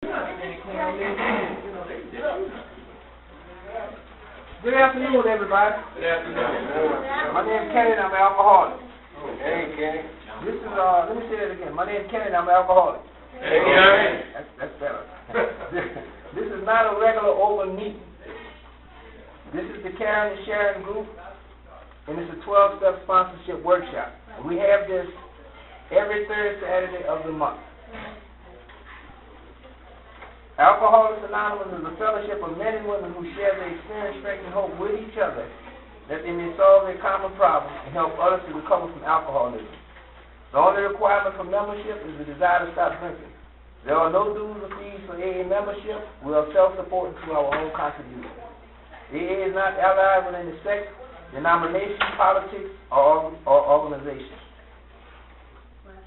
Good afternoon, everybody. Good afternoon. My name is Kenneth. I'm an alcoholic. Hey, Kenny. This is let me say that again. My name is Kenneth. I'm an alcoholic. Hey, Kenny. That's better. This is not a regular open meeting. This is the Caring and Sharing group, and it's a 12-step sponsorship workshop. We have this every third Saturday of the month. Alcoholics Anonymous is a fellowship of men and women who share their experience, strength, and hope with each other that they may solve their common problems and help others to recover from alcoholism. The only requirement for membership is the desire to stop drinking. There are no dues or fees for AA membership. We are self-supporting through our own contributions. AA is not allied with any sect, denomination, politics, or organization.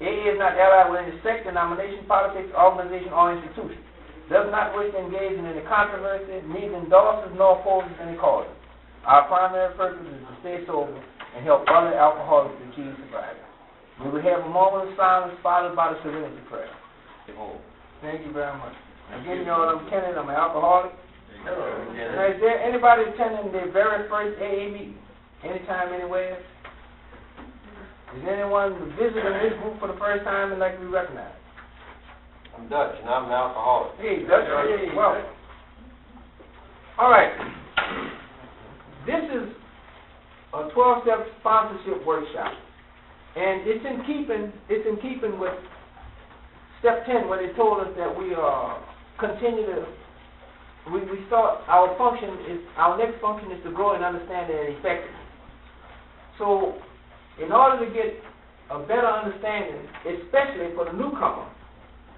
AA is not allied with any sect, denomination, politics, organization, or institution. Does not wish to engage in any controversy, neither endorses nor opposes any causes. Our primary purpose is to stay sober and help other alcoholics achieve sobriety. We will have a moment of silence followed by the serenity prayer. Thank you very much. Again, y'all, I'm Kenneth. I'm an alcoholic. Now, is there anybody attending their very first AA meeting? Anytime, anywhere? Is anyone visiting this group for the first time and like to be recognized? I'm Dutch, and I'm an alcoholic. Hey, Dutch. Hey, welcome. All right. This is a 12-step sponsorship workshop, and it's in keeping with step 10, where they told us that we continue to. We start our next function is to grow in understanding and effectiveness. So, in order to get a better understanding, especially for the newcomer,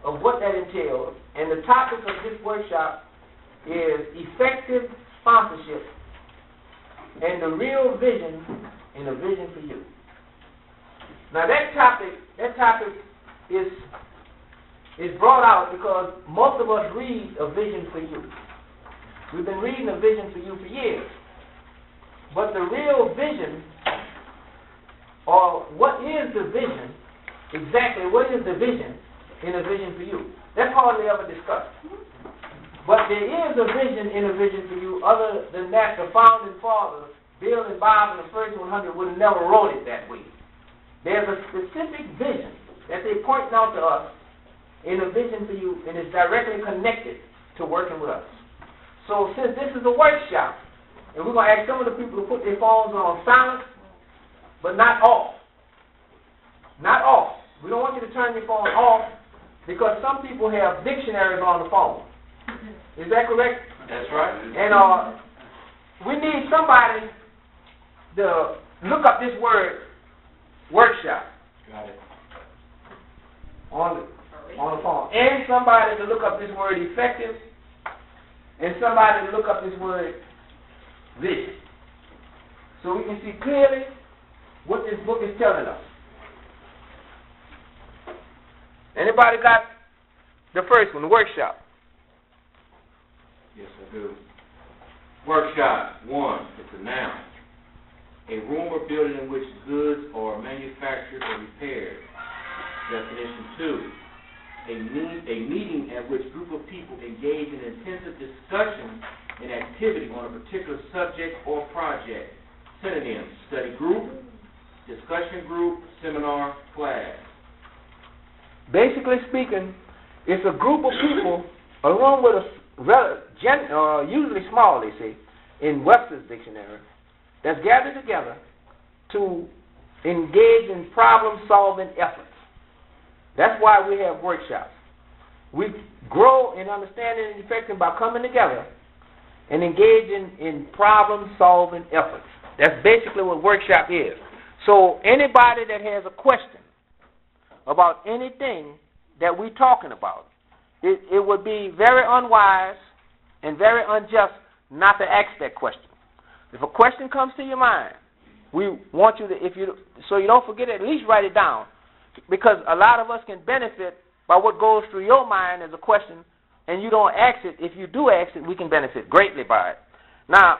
of what that entails, and the topic of this workshop is effective sponsorship and the real vision and a vision for you. Now that topic is brought out because most of us read A Vision for You. We've been reading A Vision for You for years. But the real vision, or what is the vision, exactly what is the vision in A Vision for You? That's hardly ever discussed. But there is a vision in A Vision for You. Other than that, the founding fathers, Bill and Bob and the first 100, would have never wrote it that way. There's a specific vision that they're pointing out to us in A Vision for You, and it's directly connected to working with us. So since this is a workshop, and we're going to ask some of the people to put their phones on silent, but not off. Not off. We don't want you to turn your phone off, because some people have dictionaries on the phone. Is that correct? That's right. And we need somebody to look up this word, workshop. Got it. On the phone. And somebody to look up this word, effective. And somebody to look up this word, vision. So we can see clearly what this book is telling us. Anybody got the first one, workshop? Yes, I do. Workshop, 1, it's a noun. A room or building in which goods are manufactured or repaired. Definition 2, a meeting at which group of people engage in intensive discussion and activity on a particular subject or project. Synonyms: study group, discussion group, seminar, class. Basically speaking, it's a group of people, along with usually small, they say, in Webster's dictionary, that's gathered together to engage in problem-solving efforts. That's why we have workshops. We grow in understanding and effecting by coming together and engaging in problem-solving efforts. That's basically what workshop is. So anybody that has a question about anything that we're talking about, it would be very unwise and very unjust not to ask that question. If a question comes to your mind, we want you to, so you don't forget it, at least write it down, because a lot of us can benefit by what goes through your mind as a question, and you don't ask it. If you do ask it, we can benefit greatly by it. Now,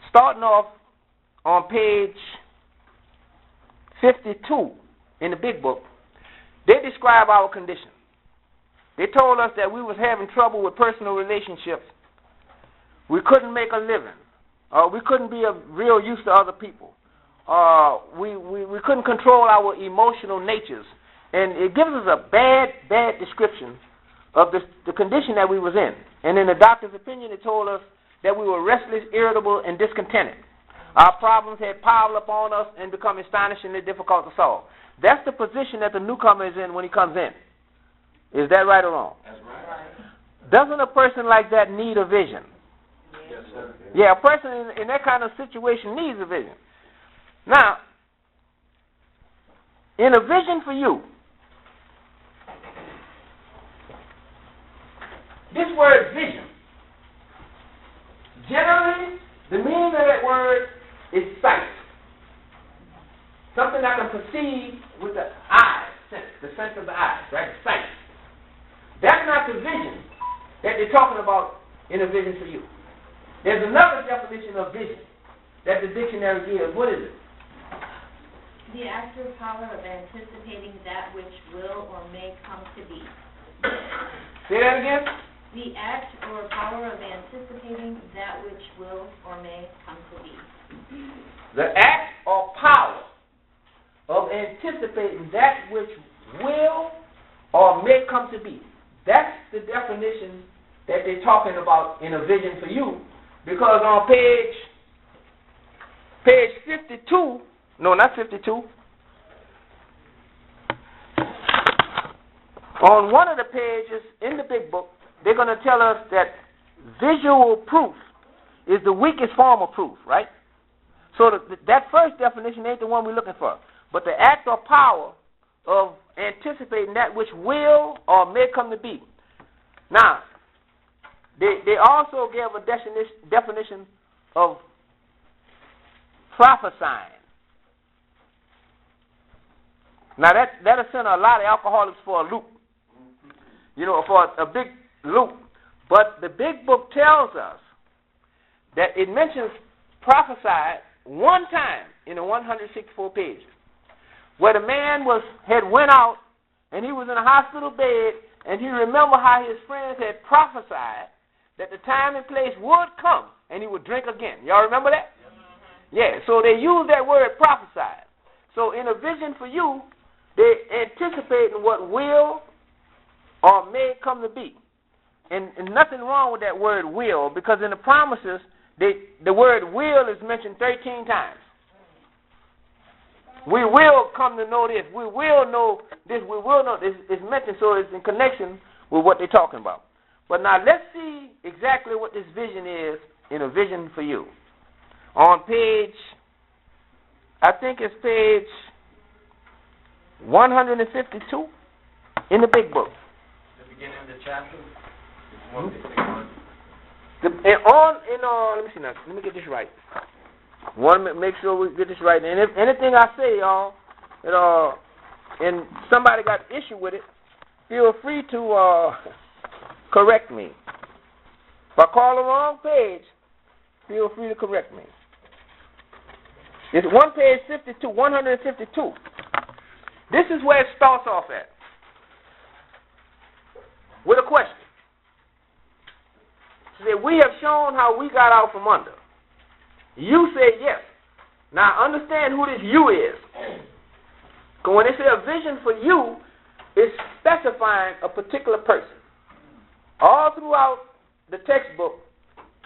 starting off on page 52 in the big book, they describe our condition. They told us that we was having trouble with personal relationships. We couldn't make a living. We couldn't be of real use to other people. We couldn't control our emotional natures. And it gives us a bad description of the condition that we was in. And in the doctor's opinion, it told us that we were restless, irritable, and discontented. Our problems had piled up on us and become astonishingly difficult to solve. That's the position that the newcomer is in when he comes in. Is that right or wrong? That's right. Doesn't a person like that need a vision? Yes, sir. Yeah, a person in that kind of situation needs a vision. Now, in a vision for you, this word vision, generally, the meaning of that word is sight. Something I can perceive with the eyes, the sense of the eyes, right? Sight. That's not the vision that they're talking about in a vision for you. There's another definition of vision that the dictionary gives. What is it? The active power of anticipating that which will or may come to be. Say that again? The act or power of anticipating that which will or may come to be. The act or power of anticipating that which will or may come to be. That's the definition that they're talking about in a vision for you, because on page 52, no, not 52, on one of the pages in the big book, they're going to tell us that visual proof is the weakest form of proof, right? So that first definition ain't the one we're looking for. But the act or power of anticipating that which will or may come to be. Now, they also gave a definition of prophesying. Now, that'll send a lot of alcoholics for a loop. You know, for a big loop. But the big book tells us that it mentions prophesied one time in the 164 pages, where the man had went out and he was in a hospital bed, and he remembered how his friends had prophesied that the time and place would come and he would drink again. Y'all remember that? Yeah, so they use that word prophesied. So in a vision for you, they're anticipating what will or may come to be. And nothing wrong with that word will, because in the promises, the word will is mentioned 13 times. We will come to know this. We will know this. We will know this. It's mentioned, so it's in connection with what they're talking about. But now let's see exactly what this vision is in a vision for you. On page, I think it's page 152 in the big book. The beginning of the chapter. Let me see now. Let me get this right. Want to make sure we get this right. And if anything I say, y'all, and somebody got issue with it, feel free to correct me. If I call the wrong page, feel free to correct me. It's one page 52, 152. This is where it starts off at, with a question. It said, we have shown how we got out from under. You say yes. Now understand who this you is. Because when they say a vision for you, it's specifying a particular person. All throughout the textbook,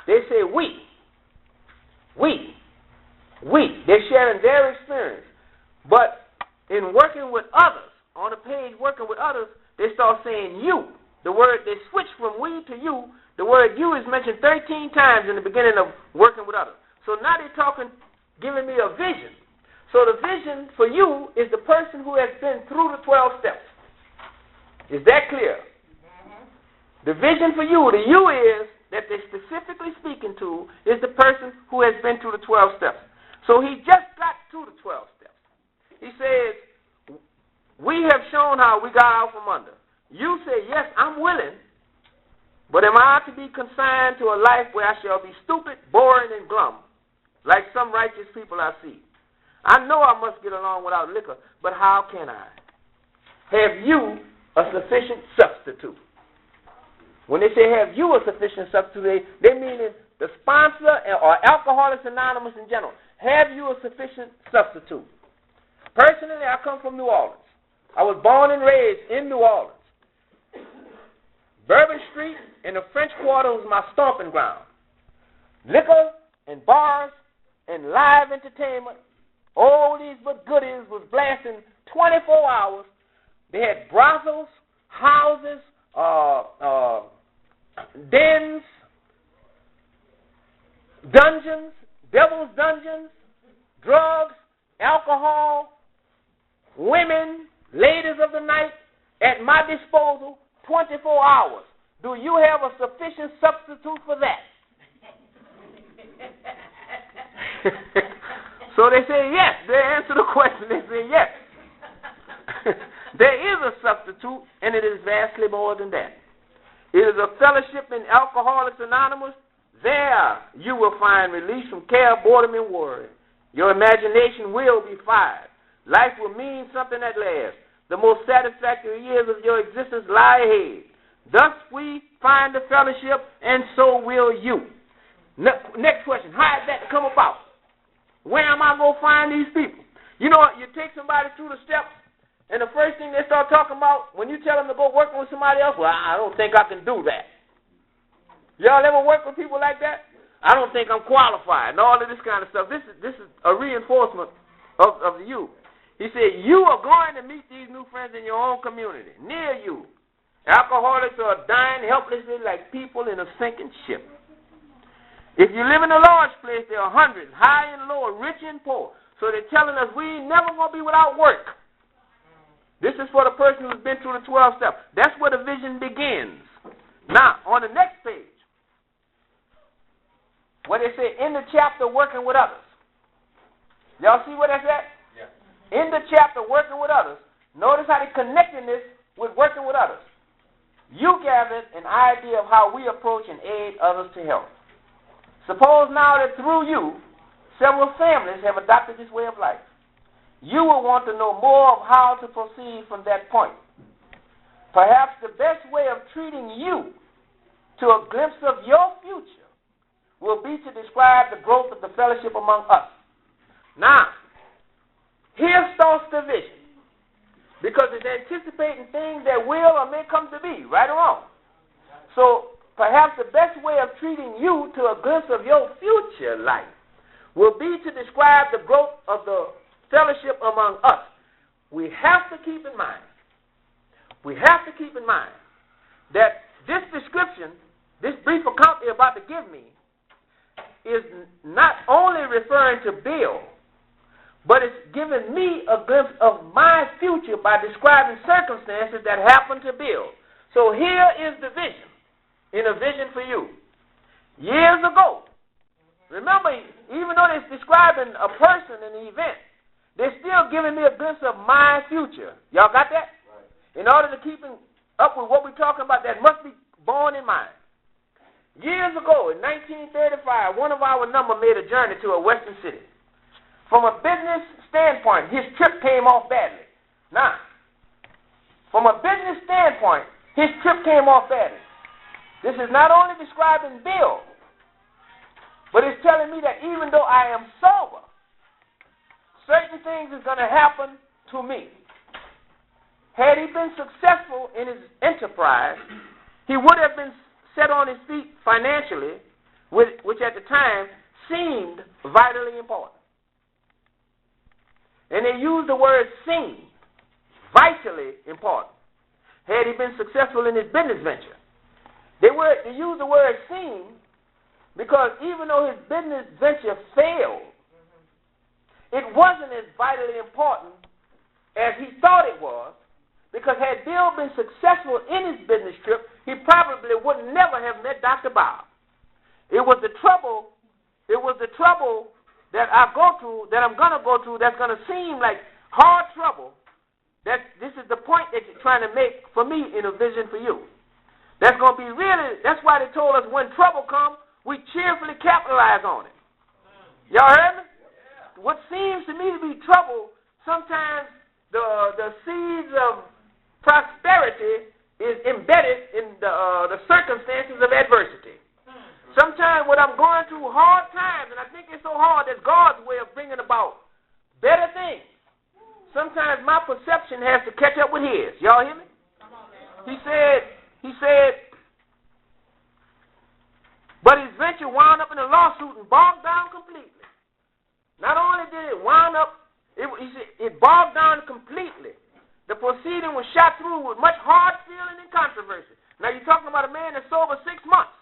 they say we. They're sharing their experience. But in working with others, on the page working with others, they start saying you. The word, they switch from we to you. The word you is mentioned 13 times in the beginning of working with others. So now they're talking, giving me a vision. So the vision for you is the person who has been through the 12 steps. Is that clear? Mm-hmm. The vision for you, the you is, that they're specifically speaking to, is the person who has been through the 12 steps. So he just got through the 12 steps. He says, we have shown how we got out from under. You say, yes, I'm willing, but am I to be consigned to a life where I shall be stupid, boring, and glum, like some righteous people I see? I know I must get along without liquor, but how can I? Have you a sufficient substitute? When they say have you a sufficient substitute, they mean the sponsor or Alcoholics Anonymous in general. Have you a sufficient substitute? Personally, I come from New Orleans. I was born and raised in New Orleans. Bourbon Street and the French Quarter was my stomping ground. Liquor and bars and live entertainment, oldies but goodies, was blasting 24 hours. They had brothels, houses, dens, dungeons, devil's dungeons, drugs, alcohol, women, ladies of the night at my disposal 24 hours. Do you have a sufficient substitute for that? So they say yes. They answer the question. They say yes. There is a substitute, and it is vastly more than that. It is a fellowship in Alcoholics Anonymous. There you will find release from care, boredom, and worry. Your imagination will be fired. Life will mean something at last. The most satisfactory years of your existence lie ahead. Thus we find the fellowship, and so will you. Next question. How did that come about? Where am I going to find these people? You know, you take somebody through the steps, and the first thing they start talking about, when you tell them to go working with somebody else, well, I don't think I can do that. Y'all ever work with people like that? I don't think I'm qualified, and all of this kind of stuff. This is a reinforcement of you. He said, you are going to meet these new friends in your own community, near you. Alcoholics are dying helplessly like people in a sinking ship. If you live in a large place, there are hundreds, high and low, rich and poor. So they're telling us we ain't never going to be without work. This is for the person who's been through the 12 steps. That's where the vision begins. Now, on the next page, where they say in the chapter, working with others. Y'all see what that's at? Yeah. In the chapter, working with others. Notice how they're connecting this with working with others. You gathered an idea of how we approach and aid others to health. Suppose now that through you, several families have adopted this way of life. You will want to know more of how to proceed from that point. Perhaps the best way of treating you to a glimpse of your future will be to describe the growth of the fellowship among us. Now, here starts the vision, because it's anticipating things that will or may come to be, right or wrong. So, perhaps the best way of treating you to a glimpse of your future life will be to describe the growth of the fellowship among us. We have to keep in mind that this description, this brief account they're about to give me, is not only referring to Bill, but it's giving me a glimpse of my future by describing circumstances that happened to Bill. So here is the vision, in a vision for you. Years ago, remember, even though they're describing a person and an event, they're still giving me a glimpse of my future. Y'all got that? Right. In order to keep up with what we're talking about, that must be borne in mind. Years ago, in 1935, one of our number made a journey to a western city. From a business standpoint, his trip came off badly. Now, from a business standpoint, his trip came off badly. This is not only describing Bill, but it's telling me that even though I am sober, certain things is going to happen to me. Had he been successful in his enterprise, he would have been set on his feet financially, which at the time seemed vitally important. And they use the word seemed, vitally important. Had he been successful in his business venture. They use the word seemed because even though his business venture failed, it wasn't as vitally important as he thought it was, because had Bill been successful in his business trip, he probably would never have met Dr. Bob. It was the trouble that I go through, that I'm going to go through, that's going to seem like hard trouble. This is the point that you're trying to make for me in a vision for you. That's going to be that's why they told us when trouble comes, we cheerfully capitalize on it. Y'all heard me? What seems to me to be trouble, sometimes the seeds of prosperity is embedded in the the circumstances of adversity. Sometimes when I'm going through hard times, and I think it's so hard, that's God's way of bringing about better things. Sometimes my perception has to catch up with his. Y'all hear me? He said, but his venture wound up in a lawsuit and bogged down completely. Not only did it wound up, it bogged down completely. The proceeding was shot through with much hard feeling and controversy. Now you're talking about a man that's sober 6 months.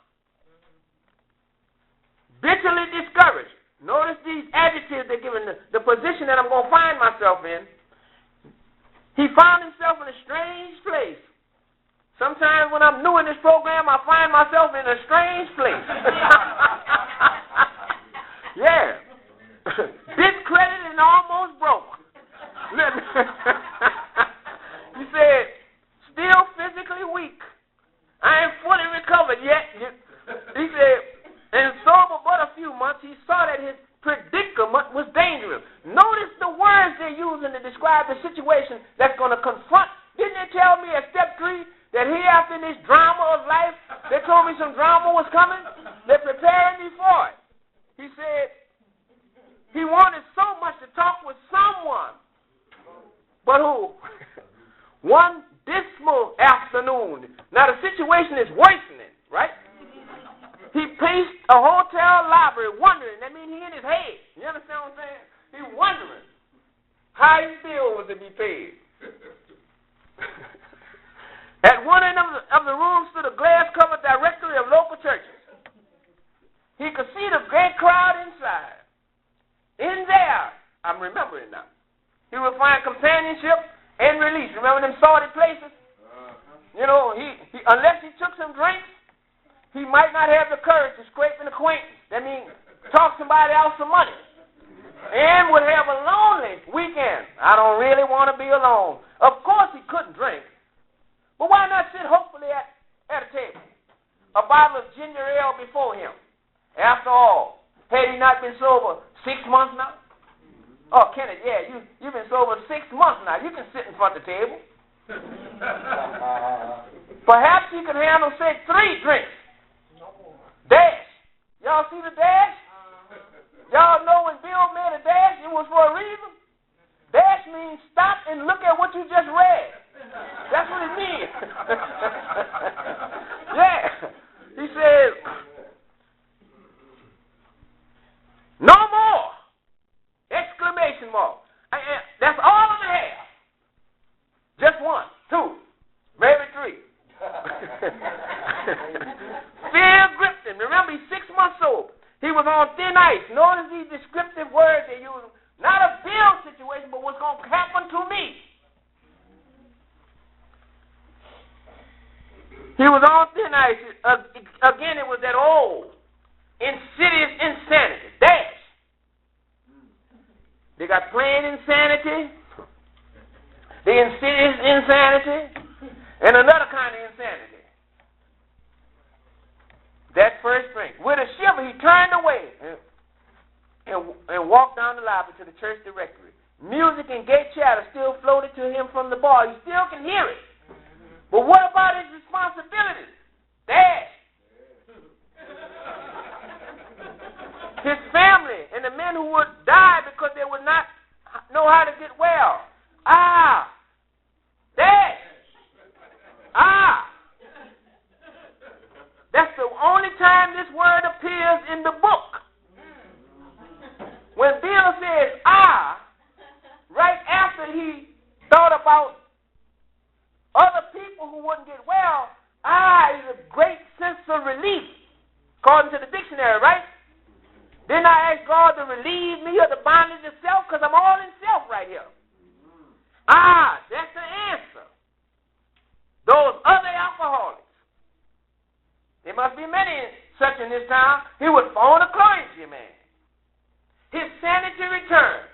Bitterly discouraged. Notice these adjectives they're given, the position that I'm going to find myself in. He found himself in a strange place. Sometimes when I'm new in this program, I find myself in a strange place. Yeah. Discredited and almost broke. He said, still physically weak. I ain't fully recovered yet. He said, and sober but a few months, he saw that his predicament was dangerous. Notice the words they're using to describe the situation that's going to confront. Didn't they tell me at step 3 that hereafter in this drama of life, they told me some drama was coming? They're preparing me for it. He said he wanted so much to talk with someone. But who? One dismal afternoon. Now the situation is worsening, right? He paced a hotel library wondering. That means he in his head. You understand what I'm saying? He's wondering how his bill was to be paid. At one end of the room stood a glass-covered directory of local churches. He could see the great crowd inside. In there, I'm remembering now, he would find companionship and release. Remember them salty places? You know, he unless he took some drinks, he might not have the courage to scrape an acquaintance. That means talk somebody out some money. And would have a lonely weekend. I don't really want to be alone. Of course he couldn't drink. But why not sit hopefully at a table? A bottle of ginger ale before him. After all, had he not been sober 6 months now? Oh, Kenneth, yeah, you've been sober 6 months now. You can sit in front of the table. Perhaps he could handle, say, 3 drinks. Dash. Y'all see the dash? Y'all know when Bill made a dash, it was for a reason. Dash means stop and look at what you just read. That's what it means. Yeah. He says, no more! Exclamation mark. That's all I'm going to have. Just 1, 2, maybe 3. Fear gripped him. Remember, he's 6 months old. He was on thin ice. Notice these descriptive words they use. Not a Bill situation, but what's going to happen to me. He was on thin ice. Again, it was that old, insidious insanity. Dash. They got plain insanity, the insidious insanity, and another kind of insanity. That first drink. With a shiver, he turned away and walked down the lobby to the church directory. Music and gay chatter still floated to him from the bar. He still can hear it. But what about his responsibilities? Dash. His family and the men who would die because they would not know how to get well. Dash. That's the only time this word appears in the book. When Bill says, right after he thought about other people who wouldn't get well, is a great sense of relief, according to the dictionary, right? Didn't I ask God to relieve me of the bondage of self? Because I'm all in self right here. That's the answer. Those other alcoholics. There must be many such in this town. He would phone a clergyman. His sanity returned.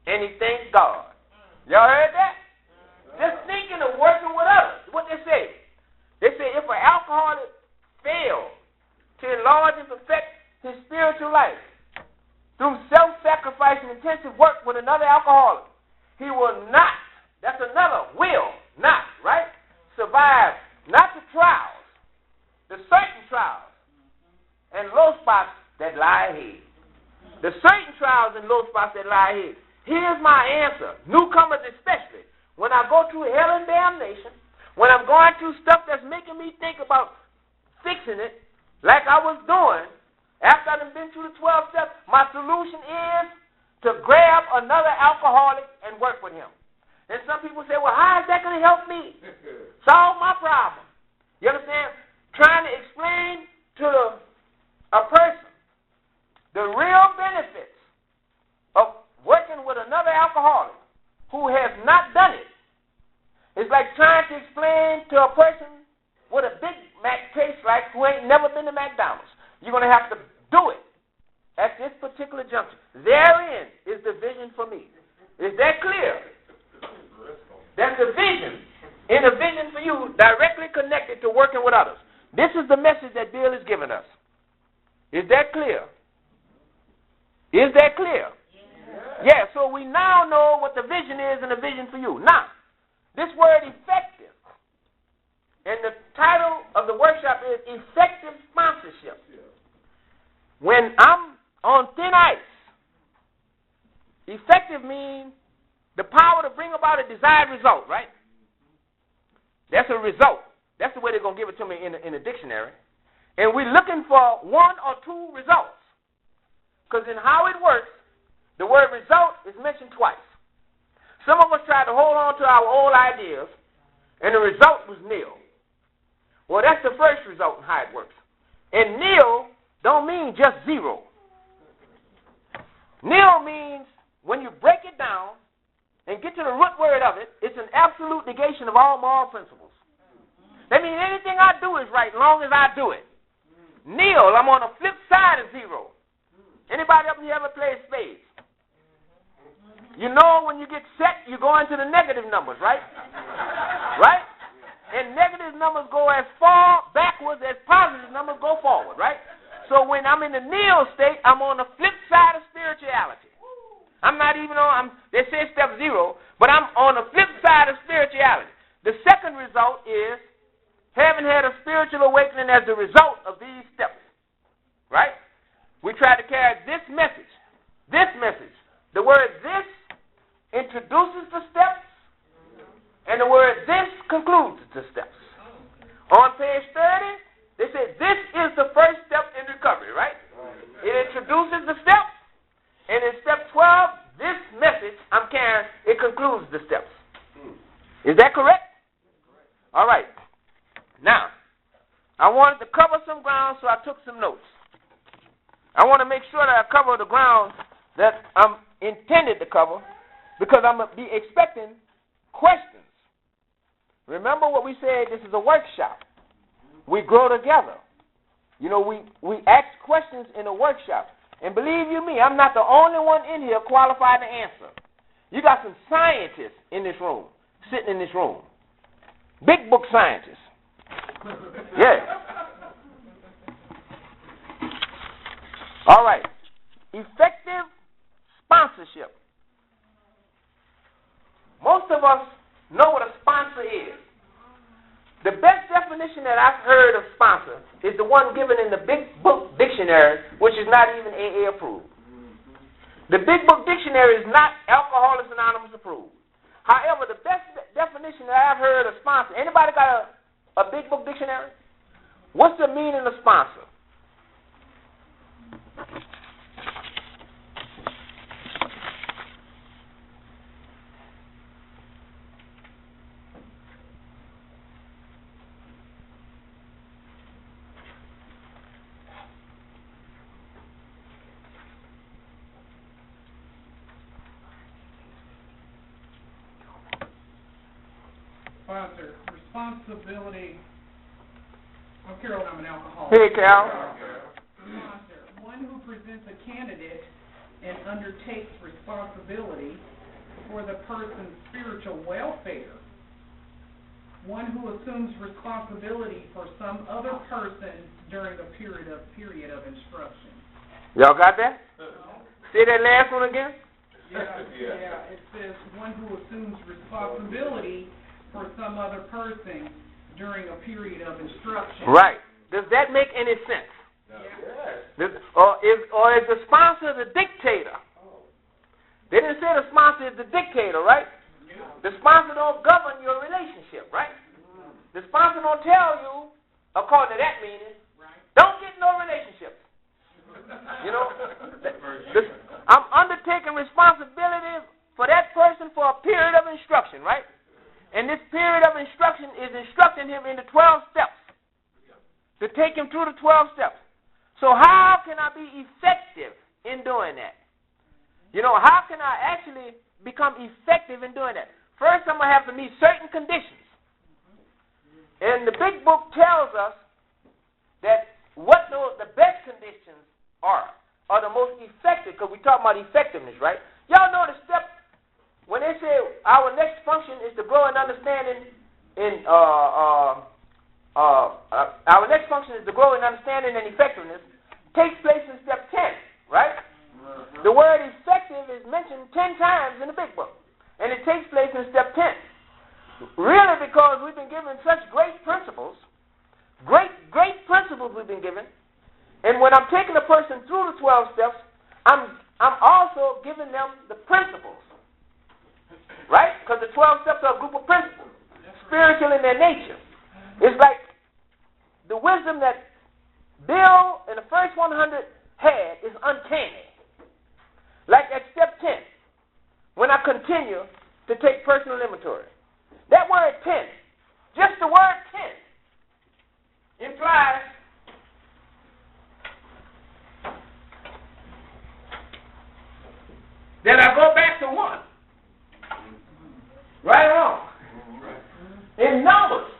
And he thanked God. Y'all heard that? Just thinking of working with others. What they say? They say if an alcoholic fails to enlarge and perfect his spiritual life through self-sacrifice and intensive work with another alcoholic, he will not, that's another, will not, right, survive not the trials, spots that lie ahead. The certain trials and low spots that lie ahead. Here's my answer, newcomers especially. When I go through hell and damnation, when I'm going through stuff that's making me think about fixing it, like I was doing, after I've been through the 12 steps, my solution is to grab another alcoholic and work with him. And some people say, well, how is that going to help me solve my problem? You understand? Trying to explain to a person the real benefits of working with another alcoholic who has not done it. It's like trying to explain to a person what a Big Mac tastes like who ain't never been to McDonald's. You're going to have to do it at this particular juncture. Therein is the vision for me. Is that clear? That's the vision. And the vision for you directly connected to working with others. This is the message that Bill is giving us. Is that clear? Is that clear? Yeah, so we now know what the vision is and the vision for you. Now, this word effective, and the title of the workshop is Effective Sponsorship. When I'm on thin ice, effective means the power to bring about a desired result, right? That's a result. That's the way they're going to give it to me in the dictionary. And we're looking for one or two results. Because in how it works, the word result is mentioned twice. Some of us try to hold on to our old ideas, and the result was nil. Well, that's the first result in how it works. And nil don't mean just zero. Nil means when you break it down and get to the root word of it, it's an absolute negation of all moral principles. That means anything I do is right as long as I do it. Nil, I'm on the flip side of zero. Anybody up here ever played spades? You know when you get set, you go into the negative numbers, right? Right? And negative numbers go as far backwards as positive numbers go forward, right? So when I'm in the nil state, I'm on the flip side of spirituality. I'm not even on, they say step zero, but I'm on the flip side of spirituality. The second result is having had a spiritual awakening as the result of these steps, right? We try to carry this message. The word this introduces the steps, and the word this concludes the steps. On page 30, they say this is the first step in recovery, right? It introduces the steps, and in step 12, this message I'm carrying, it concludes the steps. Is that correct? All right. Now, I wanted to cover some ground, so I took some notes. I want to make sure that I cover the ground that I'm intended to cover, because I'm going to be expecting questions. Remember what we said, this is a workshop. We grow together. You know, we ask questions in a workshop. And believe you me, I'm not the only one in here qualified to answer. You got some scientists in this room, sitting in this room. Big book scientists. Yeah. All right. Effective sponsorship. Most of us know what a sponsor is. The best definition that I've heard of sponsor is the one given in the Big Book Dictionary, which is not even AA approved. The Big Book Dictionary is not Alcoholics Anonymous approved. However, the best definition that I've heard of sponsor, anybody got a Big Book Dictionary? What's the meaning of sponsor? Sponsor, responsibility. I'm Carol, I'm an alcoholic. Hey, Cal. Sponsor, one who presents a candidate and undertakes responsibility for the person's spiritual welfare. One who assumes responsibility for some other person during a period of instruction. Y'all got that? Say that last one again. Yeah. It says one who assumes responsibility for some other person during a period of instruction. Right. Does that make any sense? Or is the sponsor the dictator? They didn't say the sponsor is the dictator, right? The sponsor don't govern your relationship, right? The sponsor don't tell you, according to that meaning, don't get no relationships. You know, I'm undertaking responsibility for that person for a period of instruction, right? And this period of instruction is instructing him in the 12 steps, to take him through the 12 steps. So how can I be effective in doing that? You know, how can I actually become effective in doing that? First, I'm going to have to meet certain conditions. And the big book tells us that what the best conditions are the most effective, because we talk about effectiveness, right? Y'all know the step, when they say our next function is to grow in understanding our next function is to grow in understanding and effectiveness, takes place in step 10, right? The word effective is mentioned 10 times in the big book, and it takes place in step 10. Really, because we've been given such great principles, great principles we've been given, and when I'm taking a person through the 12 steps, I'm also giving them the principles, right? Because the 12 steps are a group of principles, spiritual in their nature. It's like the wisdom that Bill in the first 100 had is uncanny. Like at step 10, when I continue to take personal inventory. That word 10, just the word 10, implies that I go back to 1. Right or wrong? In numbers,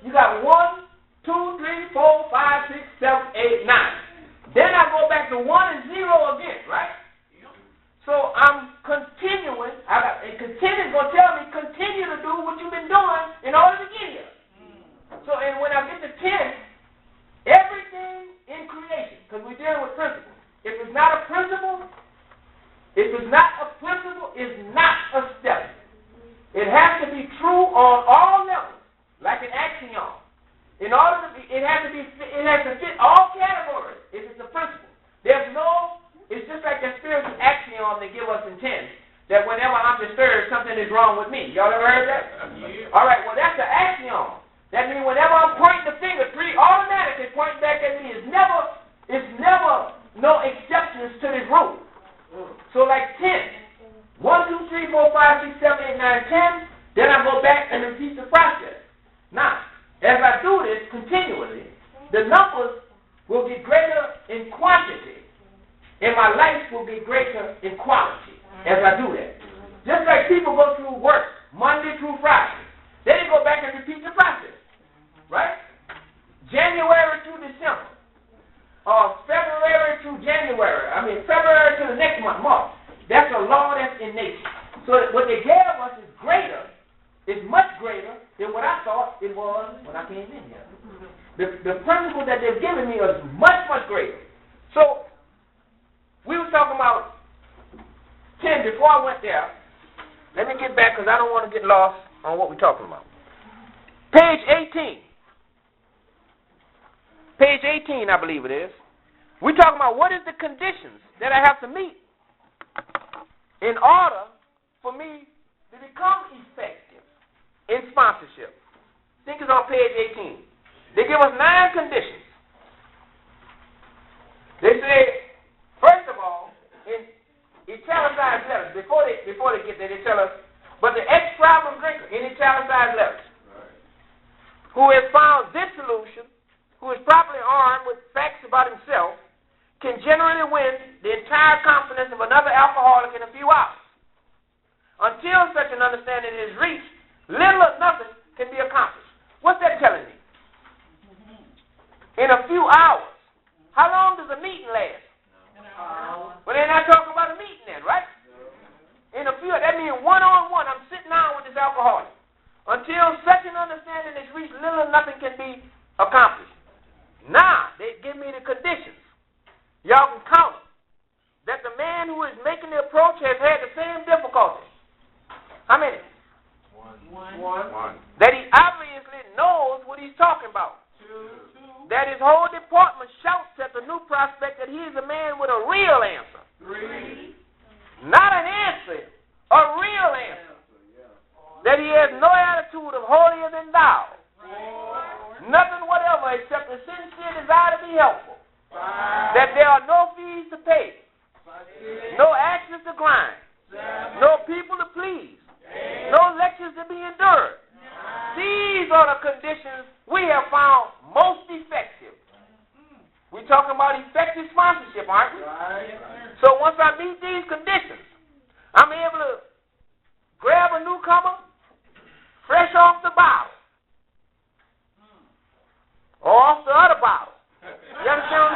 you got 1, 2, 3, 4, 5, 6, 7, 8, 9. Then I go back to 1 and 0 again, right? So I'm continuing, and continue is going to tell me, continue to do what you've been doing in order to get here. So, and when I get to 10, everything in creation, because we're dealing with principles. If it's not a principle, it's not a step. It has to be true on all levels, like an axiom. In order to be, it has to fit all categories if it's a principle. It's just like that spiritual axiom they give us in 10, that whenever I'm disturbed, something is wrong with me. Y'all ever heard that? Yeah. All right, well, that's the axiom. That means whenever I'm pointing the finger, 3 automatically point back at me. It's never no exceptions to this rule. So like 10, 1, 2, 3, 4, 5, 6, 7, 8, 9, 10, then I go back and repeat the process. Now, as I do this continually, the numbers will get greater in quantity, and my life will get greater in quality as I do that. Just like people go through work Monday through Friday, then they go back and repeat the process, right? January through December, or February through January. February to the next month, March. That's a law that's in nature. So what they gave us is greater, is much greater than what I thought it was when I came in here. The principle that they've given me is much, much greater. So we were talking about 10 before I went there. Let me get back because I don't want to get lost on what we're talking about. Page 18. Page 18, I believe it is. We're talking about what is the conditions that I have to meet in order for me to become effective in sponsorship. I think it's on page 18. They give us 9 conditions. They say, first of all, in italicized letters, before they get there, they tell us, but the ex-problem drinker, in italicized letters, who has found this solution, who is properly armed with facts about himself, can generally win the entire confidence of another alcoholic in a few hours. Until such an understanding is reached, little or nothing can be accomplished. What's that telling me? In a few hours. How long does a meeting last? An hour. Well, they're not talking about a meeting then, right? In a few, that means one-on-one, I'm sitting down with this alcoholic. Until such an understanding is reached, little or nothing can be accomplished. Now, they give me the conditions. Y'all can count them. That the man who is making the approach has had the same difficulty. How many? One. That he obviously knows what he's talking about. 2. that his whole department shouts at the new prospect that he is a man with a real answer. 3. Not an answer, a real answer. That he has no attitude of holier than thou. 4. Nothing whatever except a sincere desire to be helpful. 5. That there are no fees to pay, 6. no axes to grind, 7. no people to please, 8. no lectures to be endured. 9. These are the conditions we have found most effective. We're talking about effective sponsorship, aren't we? Right. So once I meet these conditions, I'm able to grab a newcomer fresh off the bottle or off the other bottle. You understand what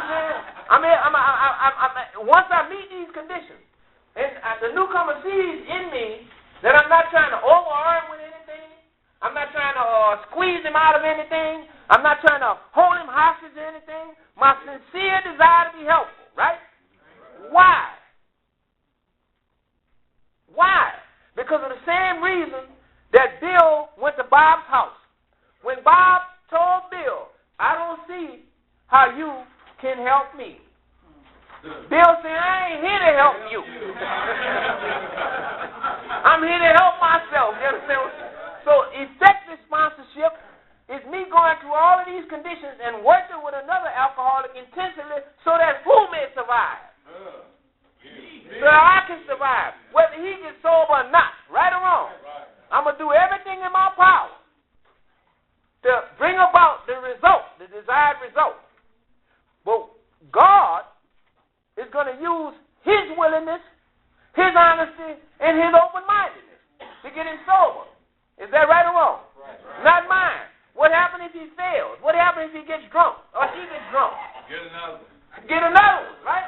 I'm saying? Once I meet these conditions, and the newcomer sees in me that I'm not trying to overarm with anything, I'm not trying to squeeze him out of anything, I'm not trying to hold him hostage to anything, my sincere desire to be helpful, right? Why? Why? Because of the same reason that Bill went to Bob's house. When Bob told Bill, I don't see how you can help me. Bill said, I ain't here to help you. I'm here to help myself. You understand? So effective sponsorship is me going through all of these conditions and working with another alcoholic intensively so that who may survive? So that I can survive, whether he gets sober or not, right or wrong. I'm going to do everything in my power to bring about the result, the desired result. But God is going to use his willingness, his honesty, and his open-mindedness to get him sober. Is that right or wrong? Right. Not mine. What happens if he fails? What happens if he gets drunk or she gets drunk? Get another one. Get another one, right?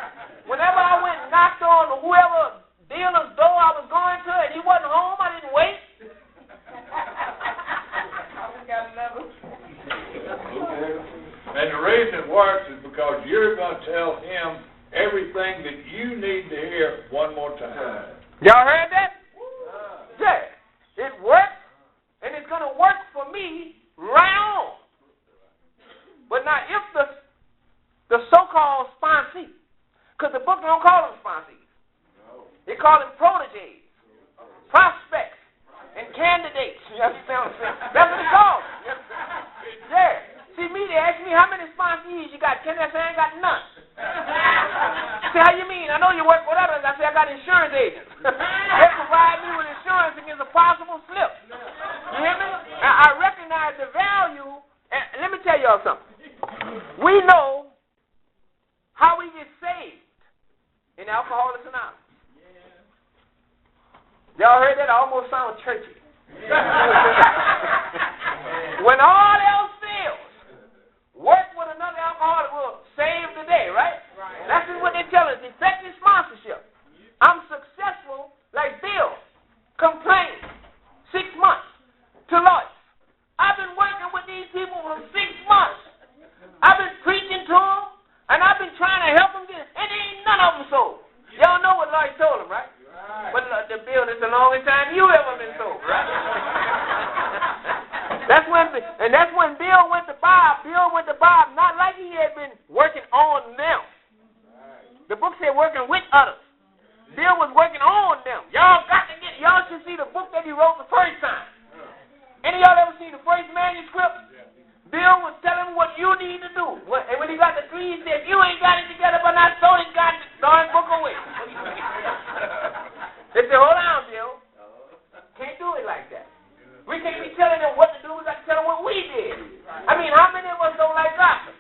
Whenever I went and knocked on whoever dealer's door I was going to and he wasn't home, I didn't wait. I just got another one. And the reason it works is because you're going to tell him everything that you need to hear one more time. Y'all heard that? Yeah. It works, and it's going to work for me right on. But now if the so-called sponsee, because the book don't call them sponsees. They call them proteges, prospects, and candidates. You understand what I'm saying? That's what they call them. Yeah. See, me, they ask me, how many sponsees you got? Kenneth, I say, I ain't got none. Say, how you mean? I know you work with others. I say, I got insurance agents. They provide me with insurance against a possible slip. You hear me? I recognize the value. And let me tell y'all something. We know how we get saved in Alcoholics Anonymous. Y'all heard that? I almost sound churchy. When all else fails, work with another alcoholic will save the day, right? That's just what they tell us. Effective sponsorship. I'm successful like Bill. Complain. 6 months to life. I've been working with these people for 6 months. I've been preaching to them, and I've been trying to help them get, and ain't none of them sold. Y'all know what Lloyd told them, right? But the Bill, it's the longest time you ever been sold, right? That's when Bill went to Bob. Bill went to Bob not like he had been working on them. The book said working with others. Bill was working on them. Y'all should see the book that he wrote the first time. Any of y'all ever seen the first manuscript? Bill was telling what you need to do. And when he got the 3, he said, if you ain't got it together by now, so he got the darn book away. They said, hold on, Bill. Can't do it like that. We can't be telling them what to do. We got to tell them what we did. I mean, how many of us don't like gossip?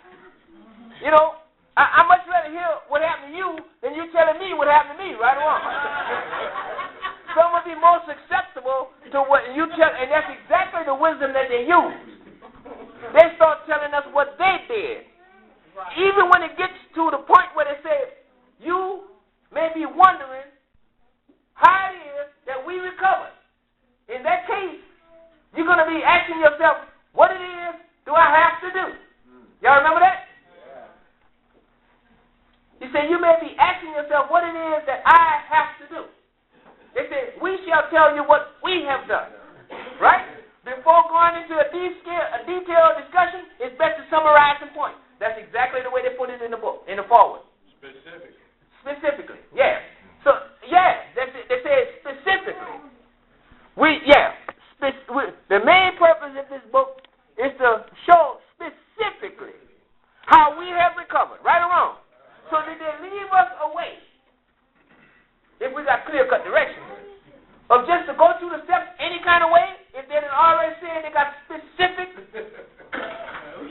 You know, I much rather hear what happened to you than you telling me what happened to me, right or wrong? Some would be most acceptable to what you tell, and that's exactly the wisdom that they use. They start telling us what they did. Even when it gets to the point where they say, you may be wondering how it is that we recovered. In that case, you're going to be asking yourself, what it is do I have to do? Y'all remember that? He said, you may be asking yourself what it is that I have to do. They said, we shall tell you what we have done. Right? Before going into a detailed discussion, it's best to summarize some points.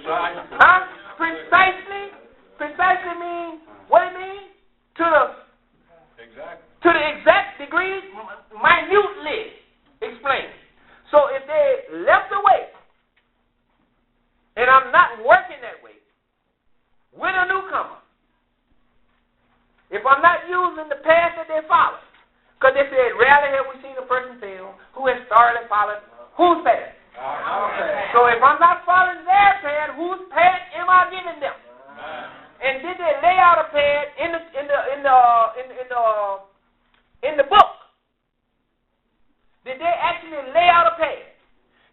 Huh? Precisely? Precisely mean, what it means? To the exact degree, minutely explained. So if they left away, and I'm not working that way, with a newcomer, if I'm not using the path that they follow, because they said, rarely have we seen a person fail who has thoroughly followed whose path? So if I'm not following their path, whose path am I giving them? And did they lay out a path in the book? Did they actually lay out a path?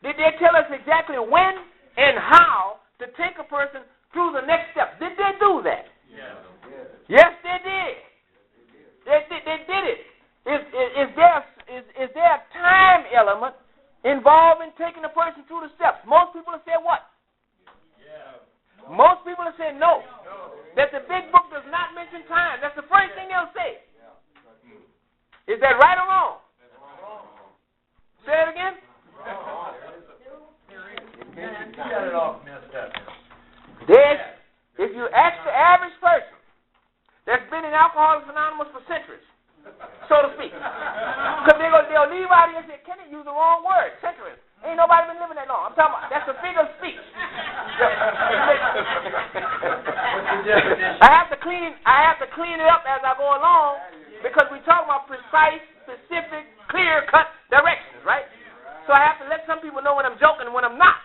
Did they tell us exactly when and how to take a person through the next step? Did they do that? Yes, they did. They did it. Is there a time element involved in taking a person through the steps? Most people have said what? Most people have said no. That the big book does not mention time. That's the first thing they'll say. Is that right or wrong? Say it again. If you ask the average person that's been in Alcoholics Anonymous for centuries, so to speak, because they'll leave out here and say, Kenneth used the wrong word, centuries. Ain't nobody been living that long. I'm talking about, that's a figure of speech. I have to clean it up as I go along, because we talk about precise, specific, clear-cut directions, right? So I have to let some people know when I'm joking and when I'm not.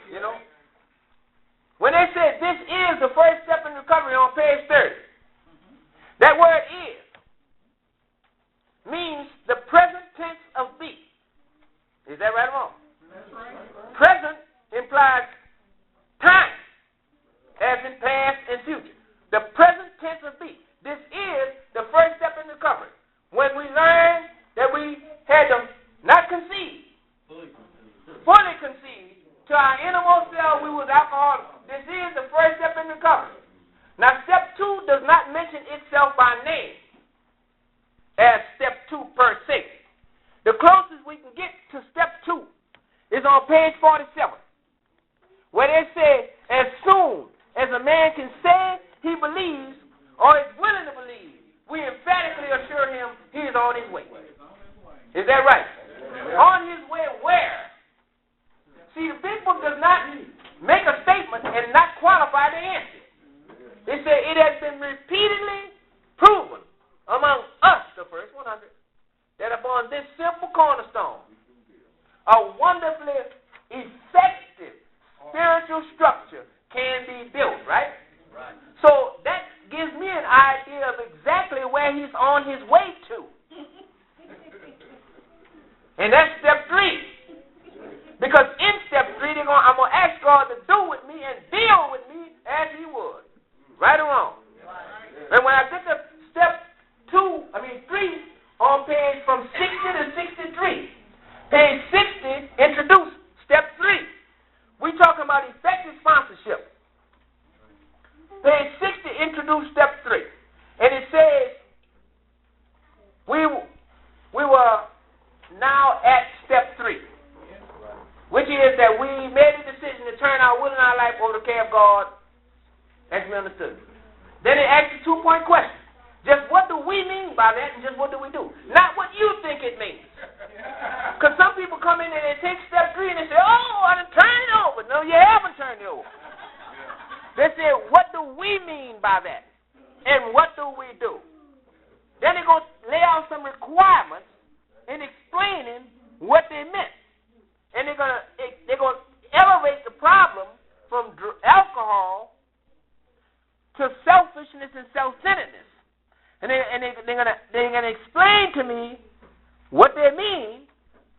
You know? When they say this is the first step in recovery on page 30, that word is means the present tense of be. Is that right or wrong? That's right. Present implies time, as in past and future. The present tense of be. This is the first step in recovery. When we learn that we had to not concede, fully concede to our innermost self we was alcoholics. This is the first step in recovery. Now, step 2 does not mention itself by name as step 2 per se. The closest we can get to step 2 is on page 47, where they say, as soon as a man can say he believes or is willing to believe, we emphatically assure him he is on his way. Is that right? On his way where? See, the big book does not make a statement and not qualify the answer. They say it has been repeatedly proven among us, the first 100, that upon this simple cornerstone, a wonderfully effective spiritual structure can be built, right? So that gives me an idea of exactly where he's on his way to. And that's step 3. Because in step 3, I'm going to ask God to do with me and deal with me as he would. Right or wrong? And when I get to step 3 on page from 60 to 63, page 60 introduce step 3. We talking about effective sponsorship. Page 60 introduce step 3. And it says, we were now at step 3, which is that we made a decision to turn our will and our life over to the care of God as we understood. Then it asks a 2-point question. Just what do we mean by that, and just what do we do? Not what you think it means. Because some people come in and they take step 3 and they say, oh, I done turned it over. No, you haven't turned it over. They say, what do we mean by that? And what do we do? Then they're going to lay out some requirements in explaining what they meant. And they're going to elevate the problem from alcohol to selfishness and self-centeredness. And they're going to explain to me what they mean.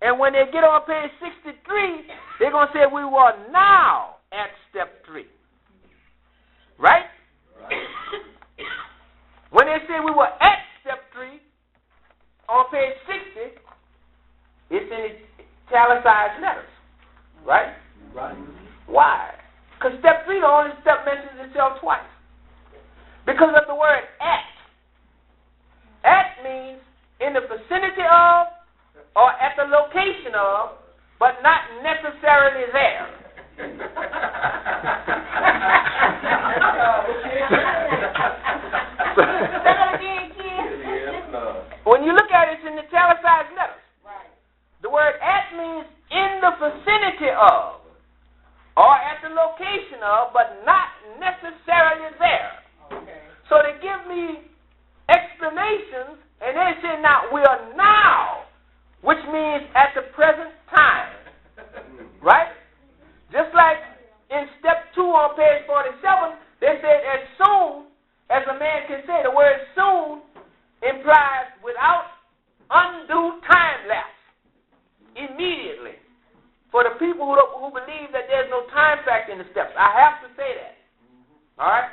And when they get on page 63, they're going to say we were now at step 3. Right? When they say we were at step 3, on page 60, it's in italicized letters. Right? Why? Because step 3, the only step mentions itself twice. Because of the word at. At means in the vicinity of or at the location of, but not necessarily there. location of, but not necessarily there. Okay. So they give me explanations, and they say, now, we are now, which means at the present time. Right? Just like in step 2 on page 47, they said as soon as a man can say, the word soon implies without undue time lapse, immediately. For the people who believe that there's no time factor in the steps, I have to say that. All right?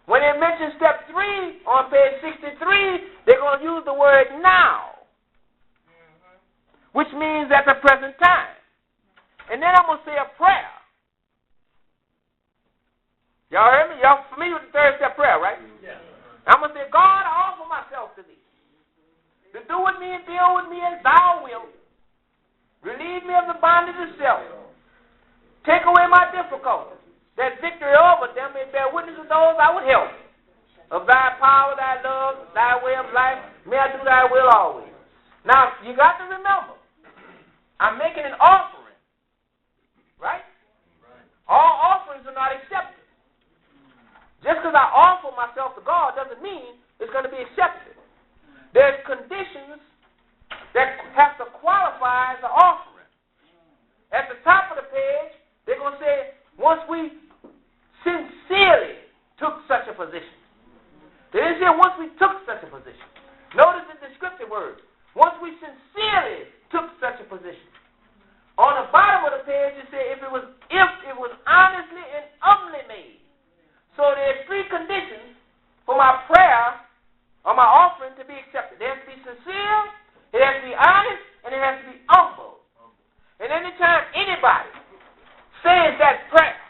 When they mention step 3 on page 63, they're going to use the word now, which means at the present time. And then I'm going to say a prayer. Y'all heard me? Y'all familiar with the third step prayer, right? Yeah. I'm going to say, God, I offer myself to thee, to do with me and deal with me as thou wilt. Relieve me of the bondage of self. Take away my difficulties. That victory over them may bear witness to those I would help. Of thy power, thy love, thy way of life, may I do thy will always. Now, you got to remember, I'm making an offering. Right? All offerings are not accepted. Just because I offer myself to God doesn't mean it's going to be accepted. There's conditions that have to qualify as an offering. At the top of the page, they're going to say, once we sincerely took such a position. They didn't say once we took such a position. Notice the descriptive words. Once we sincerely took such a position. On the bottom of the page, it said if it was honestly and humbly made. So there's 3 conditions for my prayer or my offering to be accepted. It has to be sincere, it has to be honest, and it has to be humble. And anytime anybody says that prayer,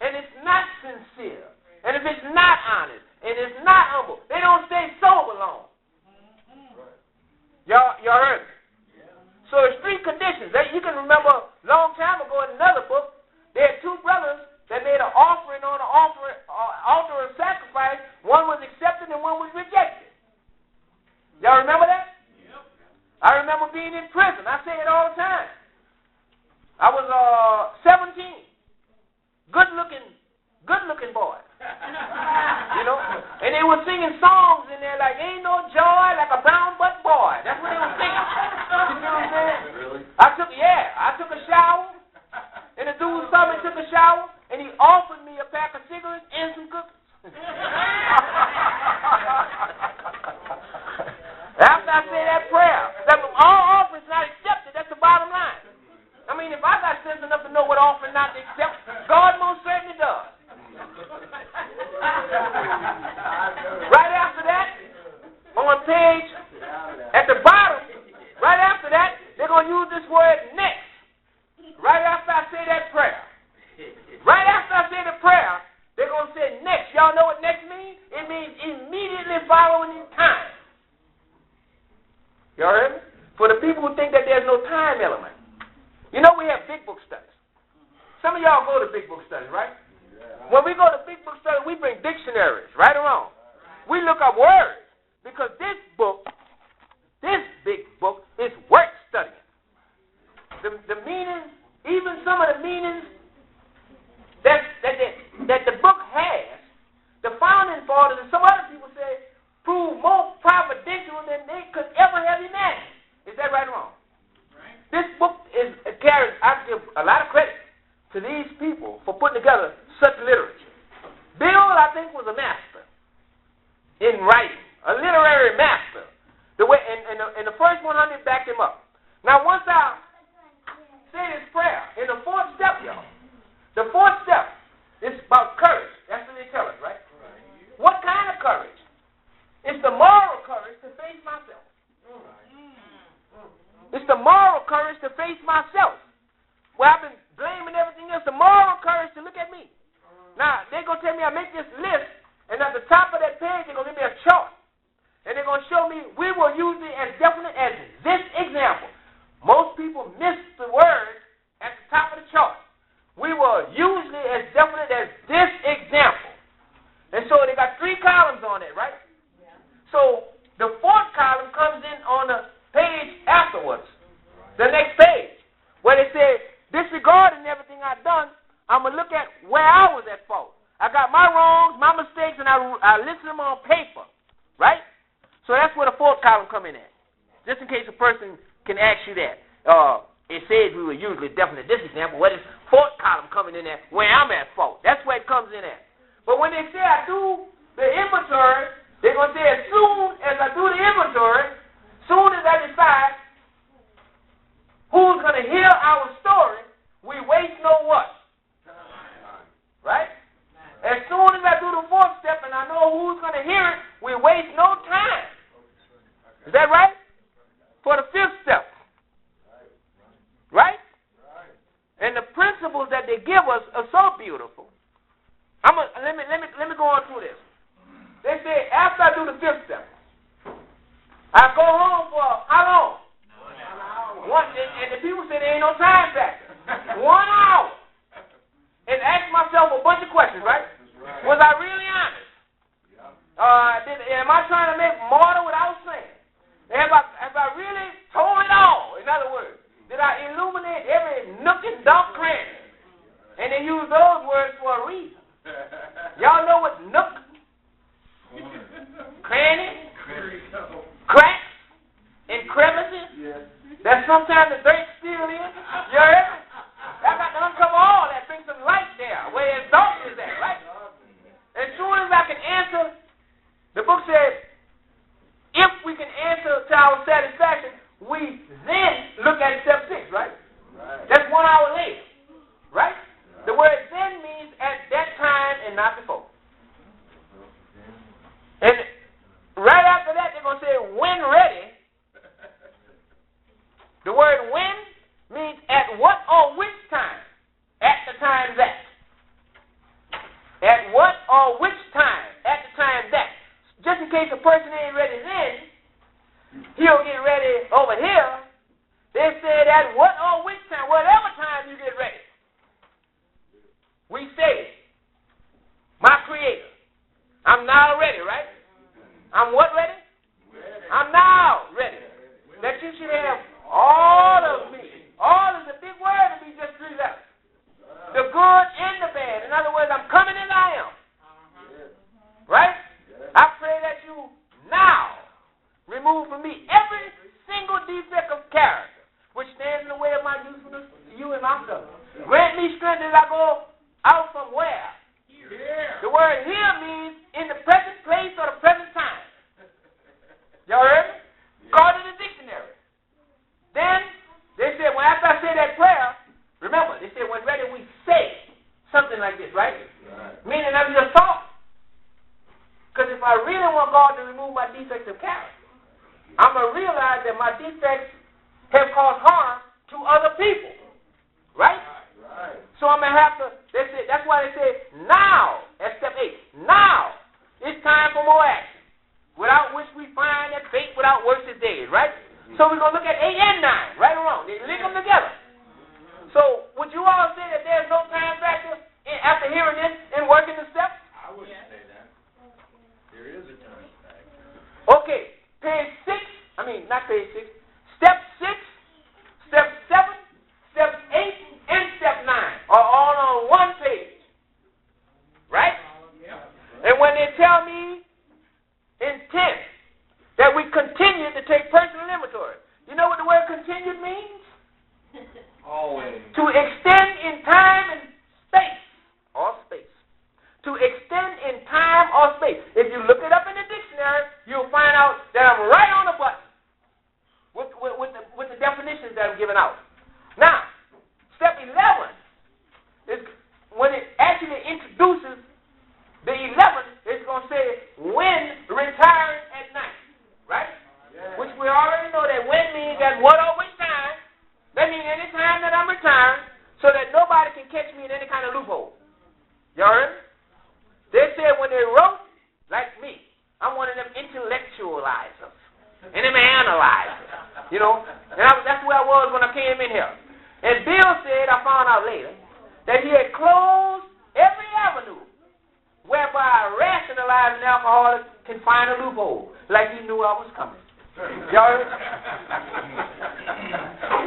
and it's not sincere, and if it's not honest, and it's not humble, they don't stay sober long. Y'all heard me? So there's 3 conditions. You can remember a long time ago in another book, there had 2 brothers that made an offering on an altar of sacrifice. One was accepted and one was rejected. Y'all remember that? Yep. I remember being in prison. I say it all the time. I was 17. Good looking boy. You know? And they were singing songs in there like, ain't no joy like a brown butt boy. That's what they were singing. You know what I'm saying? Really? I took a shower, and the dude saw me took a shower, and he offered me a pack of cigarettes and some cookies. After I say that prayer, that all offerings not accepted, that's the bottom line. I mean, if I got sense enough to know what offering not to accept, God most certainly does. Right after that, on page, at the bottom, right after that, they're going to use this word next. Right after I say that prayer. Right after I say the prayer, they're going to say next. Y'all know what next means? It means immediately following in time. Y'all heard me? For the people who think that there's no time element. You know we have big book studies. Some of y'all go to big book studies, right? When we go to big book studies, we bring dictionaries, right or wrong. We look up words because this big book, is worth studying. The meaning, even some of the meanings that the book has, the founding fathers and some other people say prove more providential than they could ever have imagined. Is that right or wrong? Right. This book carries, I give a lot of credit to these people for putting together such literature. Bill, I think, was a master in writing, a literary master. The way, and the first 100 backed him up. Now, once I say this prayer, in the 4th step, y'all, the 4th step is about courage. That's what they tell us, right? What kind of courage? It's the moral courage to face myself. It's the moral courage to face myself. Well, I've been blaming everything else. The moral courage to look at me. Now, they're going to tell me I make this list, and at the top of that page, they're going to give me a chart. And they're going to show me, we will use it as definite as this example. Most people miss the word at the top of the chart. We were usually as definite as this example. And so they got 3 columns on it, right? Yeah. So the 4th column comes in on the page afterwards, the next page, where they say, disregarding everything I've done, I'm going to look at where I was at fault. I got my wrongs, my mistakes, and I listed them on paper, right? So that's where the fourth column come in at. Just in case a person can ask you that. It says we were usually definitely this example. What is fourth column coming in at where I'm at fault? That's where it comes in at. But when they say I do the inventory, they're going to say as soon as I do the inventory, soon as I decide who's going to hear our story, we waste no what? Right? As soon as I do the fourth step and I know who's going to hear it, we waste no time. Is that right? For the fifth step. Right? And the principles that they give us are so beautiful. Let me go on through this. They say after I do the fifth step, I go home for how long? 1 hour. And the people say there ain't no time factor. 1 hour. And ask myself a bunch of questions, right? Was I really honest? Am I trying to make mortar without sin? Have I really told it all? In other words, did I illuminate every nook and dump cranny? And they use those words for a reason. Y'all know what nook, cranny, cracks, and crevices? Yes. That sometimes the dirt still in. You heard me? I got to uncover all that, bring some light there, where his darkness is at, right? As soon as I can answer, the book says, if we can answer to our satisfaction, we then look at step 6, right? That's 1 hour later, right? The word then means at that time and not before. And right after that, they're going to say when ready. The word when means at what or which time? At the time that. At what or which time? At the time that. Just in case a person ain't ready then, he'll get ready over here. They said at what or which time? Whatever time you get ready. We say, my Creator, I'm now ready, right? I'm what ready? I'm now ready. That you should have all of me. All is a big word to be just 3 letters. The good and the bad. In other words, I'm coming as I am. Right? I pray that you now remove from me every single defect of character which stands in the way of my usefulness to you and myself. Grant me strength as I go out from where? Here. The word here means in the present place or the present time. Y'all heard me? Call it in the dictionary. Then, they said, well, after I say that prayer, remember, they said, when ready, we say something like this, right? Meaning I'm just talking. Because if I really want God to remove my defects of character, I'm going to realize that my defects have caused harm to other people. Right? So I'm going to have to, that's why they say, now, at step 8, now, it's time for more action. Without which we find that fate without works is dead, right? So we're going to look at 8 and 9, right or wrong. They link them together. So would you all say that there's no time factor after hearing this and working the steps? I wouldn't say that. There is a time factor. Okay, not page 6, step 6, step 7, step 8, and step 9 are all on one page. Right? And when they tell me intent that we continue to take personal inventory, you know what the word continued means? Always. To extend in time and space, or space. To extend in time or space. If you look it up in the dictionary, you'll find out that I'm right on the button with the definitions that I'm giving out. Now, step 11 is when it actually introduces the 11th, it's going to say when retiring at night, right? Yeah. Which we already know that when means at what or which time. That means any time that I'm retiring, so that nobody can catch me in any kind of loophole. Y'all heard? They said when they wrote, like me, I'm one of them intellectualizers, and them analyzers, you know. And that's where I was when I came in here. And Bill said, I found out later, that he had closed every avenue whereby a rationalizing alcoholic can find a loophole, like he knew I was coming. Y'all heard?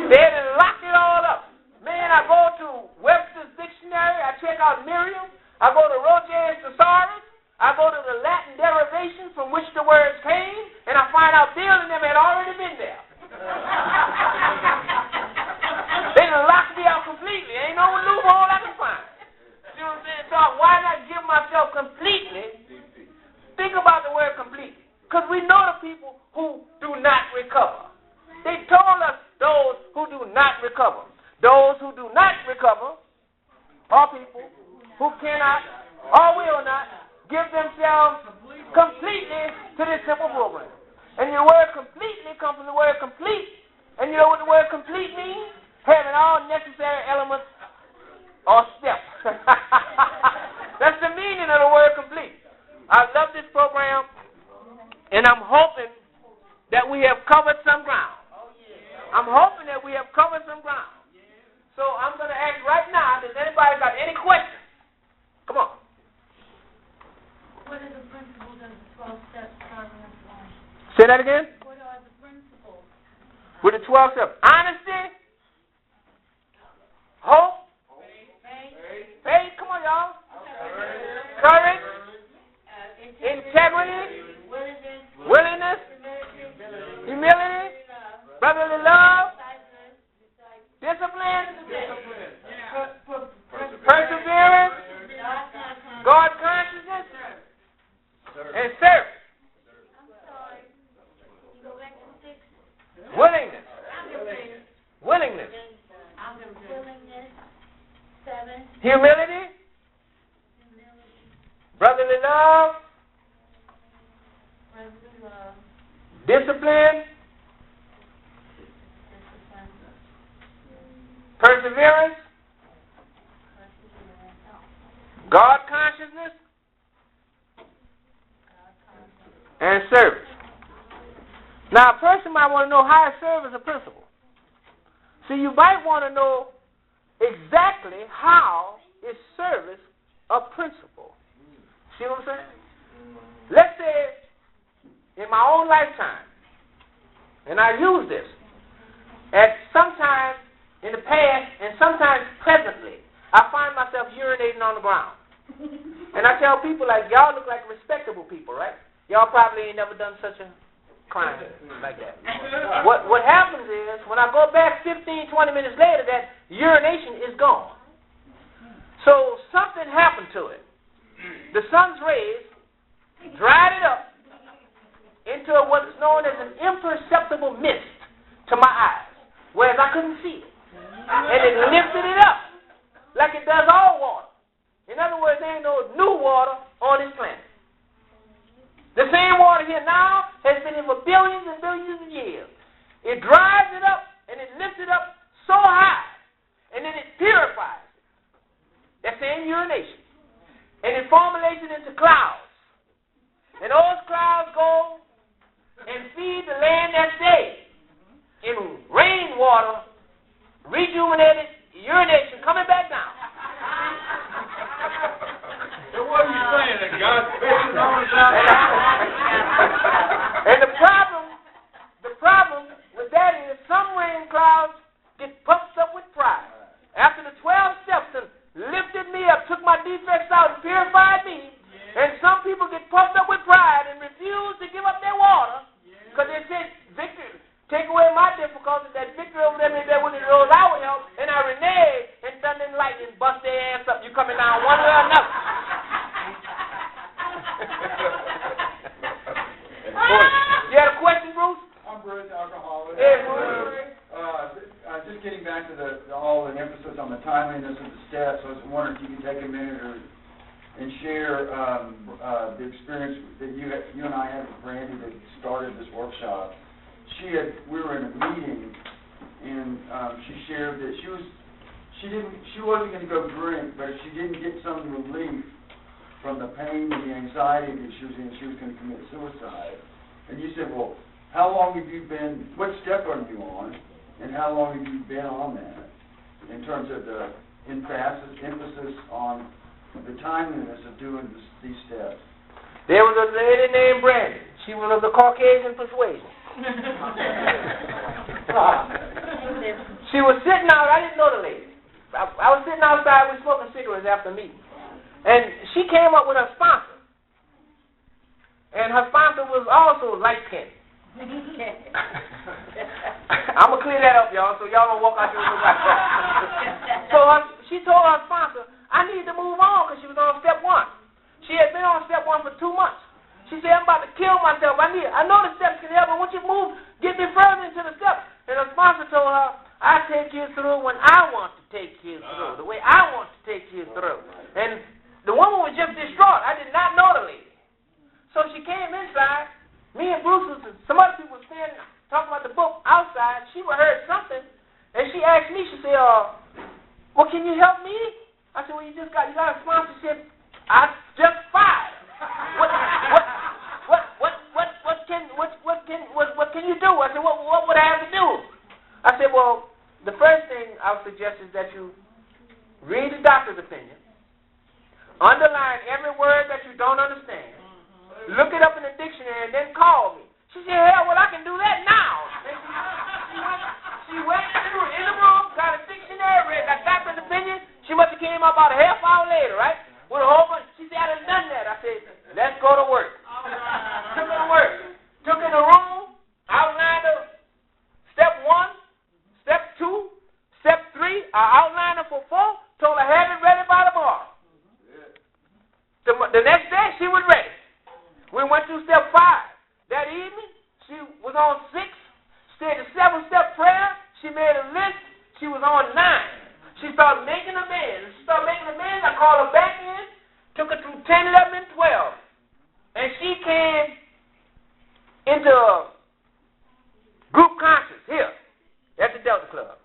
They had locked it all up. Man, I go to Webster's dictionary, I check out Merriam, I go to Roche and Thesaurus. I go to the Latin derivation from which the words came, and I find out Bill and them had already been there. They done locked me out completely. Ain't no loophole I can find. See what I'm saying? So why not give myself completely? Think about the word completely. Because we know the people who do not recover. They told us those who do not recover. Those who do not recover are people who cannot or will not give themselves completely to this simple program. And the word completely comes from the word complete. And you know what the word complete means? Having all necessary elements or steps. That's the meaning of the word complete. I love this program, and I'm hoping that we have covered some ground. I'm hoping that we have covered some ground. So I'm going to ask right now, does anybody got any questions? Come on. What are the principles of the 12 steps program? Say that again? What are the principles? With the 12 steps. Honesty, hope, faith, come on y'all, courage, integrity, willingness, humility, brotherly love, discipline, perseverance, God consciousness, and service. Willingness. Willingness. Humility. Brotherly love. Discipline. Perseverance. God consciousness. And service. Now, a person might want to know how to serve as a principle. So you might want to know exactly how is service a principle. See what I'm saying? Let's say in my own lifetime, and I use this, at sometimes in the past and sometimes presently, I find myself urinating on the ground. And I tell people, like, y'all look like respectable people, right? Y'all probably ain't never done such a crime like that. What happens is, when I go back 15, 20 minutes later, that urination is gone. So something happened to it. The sun's rays dried it up into what's known as an imperceptible mist to my eyes, whereas I couldn't see it. And it lifted it up like it does all water. In other words, there ain't no new water on this planet. The same water here now has been here for billions and billions of years. It dries it up and it lifts it up so high, and then it purifies it. That same urination. And it formulates it into clouds. And those clouds go and feed the land that day in rainwater, rejuvenated urination coming back down. So what are you saying, that God's fixing on us out there? And the problem with that is some rain clouds get puffed up with pride. After the 12 steps and lifted me up, took my defects out and purified me, and some people get puffed up with pride and refuse to give up their water because they said, victory, take away my difficulties, that victory over them is there when it rolls out with help, and I renege and thunder and lightning bust their ass up. You coming down one way or another. You had a question, Bruce? I'm Bruce, alcoholic. Hey, Bruce. Just getting back to all the emphasis on the timeliness of the steps, I was wondering if you could take a minute and share the experience that you and I had with Brandy that started this workshop. We were in a meeting, and she shared that she wasn't going to go drink, but if she didn't get some relief from the pain and the anxiety that she was in, she was going to commit suicide. And you said, well, how long have you been, what step are you on, and how long have you been on that, in terms of the emphasis on the timeliness of doing these steps? There was a lady named Brandy. She was of the Caucasian persuasion. She was sitting out, I didn't know the lady. I was sitting outside, we were smoking cigarettes after meeting. And she came up with her sponsor. And her sponsor was also light-skinned. I'm going to clear that up, y'all, so y'all don't walk out here with like that. So she told her sponsor, I need to move on because she was on step 1. She had been on step 1 for 2 months. She said, I'm about to kill myself. I know the steps can help, but once you move, get me further into the steps. And her sponsor told her, I take you through when I want to take you through, the way I want to take you through. And the woman was just distraught. I did not know the lady. So she came inside. Me and Bruce, some other people were standing talking about the book outside. She heard something, and she asked me, she said, well, can you help me? I said, well, you got a sponsorship. I just fired. What can you do? I said, what would I have to do? I said, well, the first thing I would suggest is that you read the doctor's opinion, underline every word that you don't understand, look it up in the dictionary, and then call me. She said, hell, well, I can do that now. She went in the room, got a dictionary, read that doctor's opinion. She must have came out about a half hour later, right? With a whole bunch. She said, I done done that. I said, let's go to work. Took her to work. Took her in the room, outlined her step 1, step 2, step 3. I outlined her for 4, told her have it ready by tomorrow. The next day, she was ready. We went through step 5. That evening, she was on 6. Said the 7-step prayer. She made a list. She was on 9. She started making amends. I called her back in, took her through 10, 11, and 12. And she came into group conscious here at the Delta Club.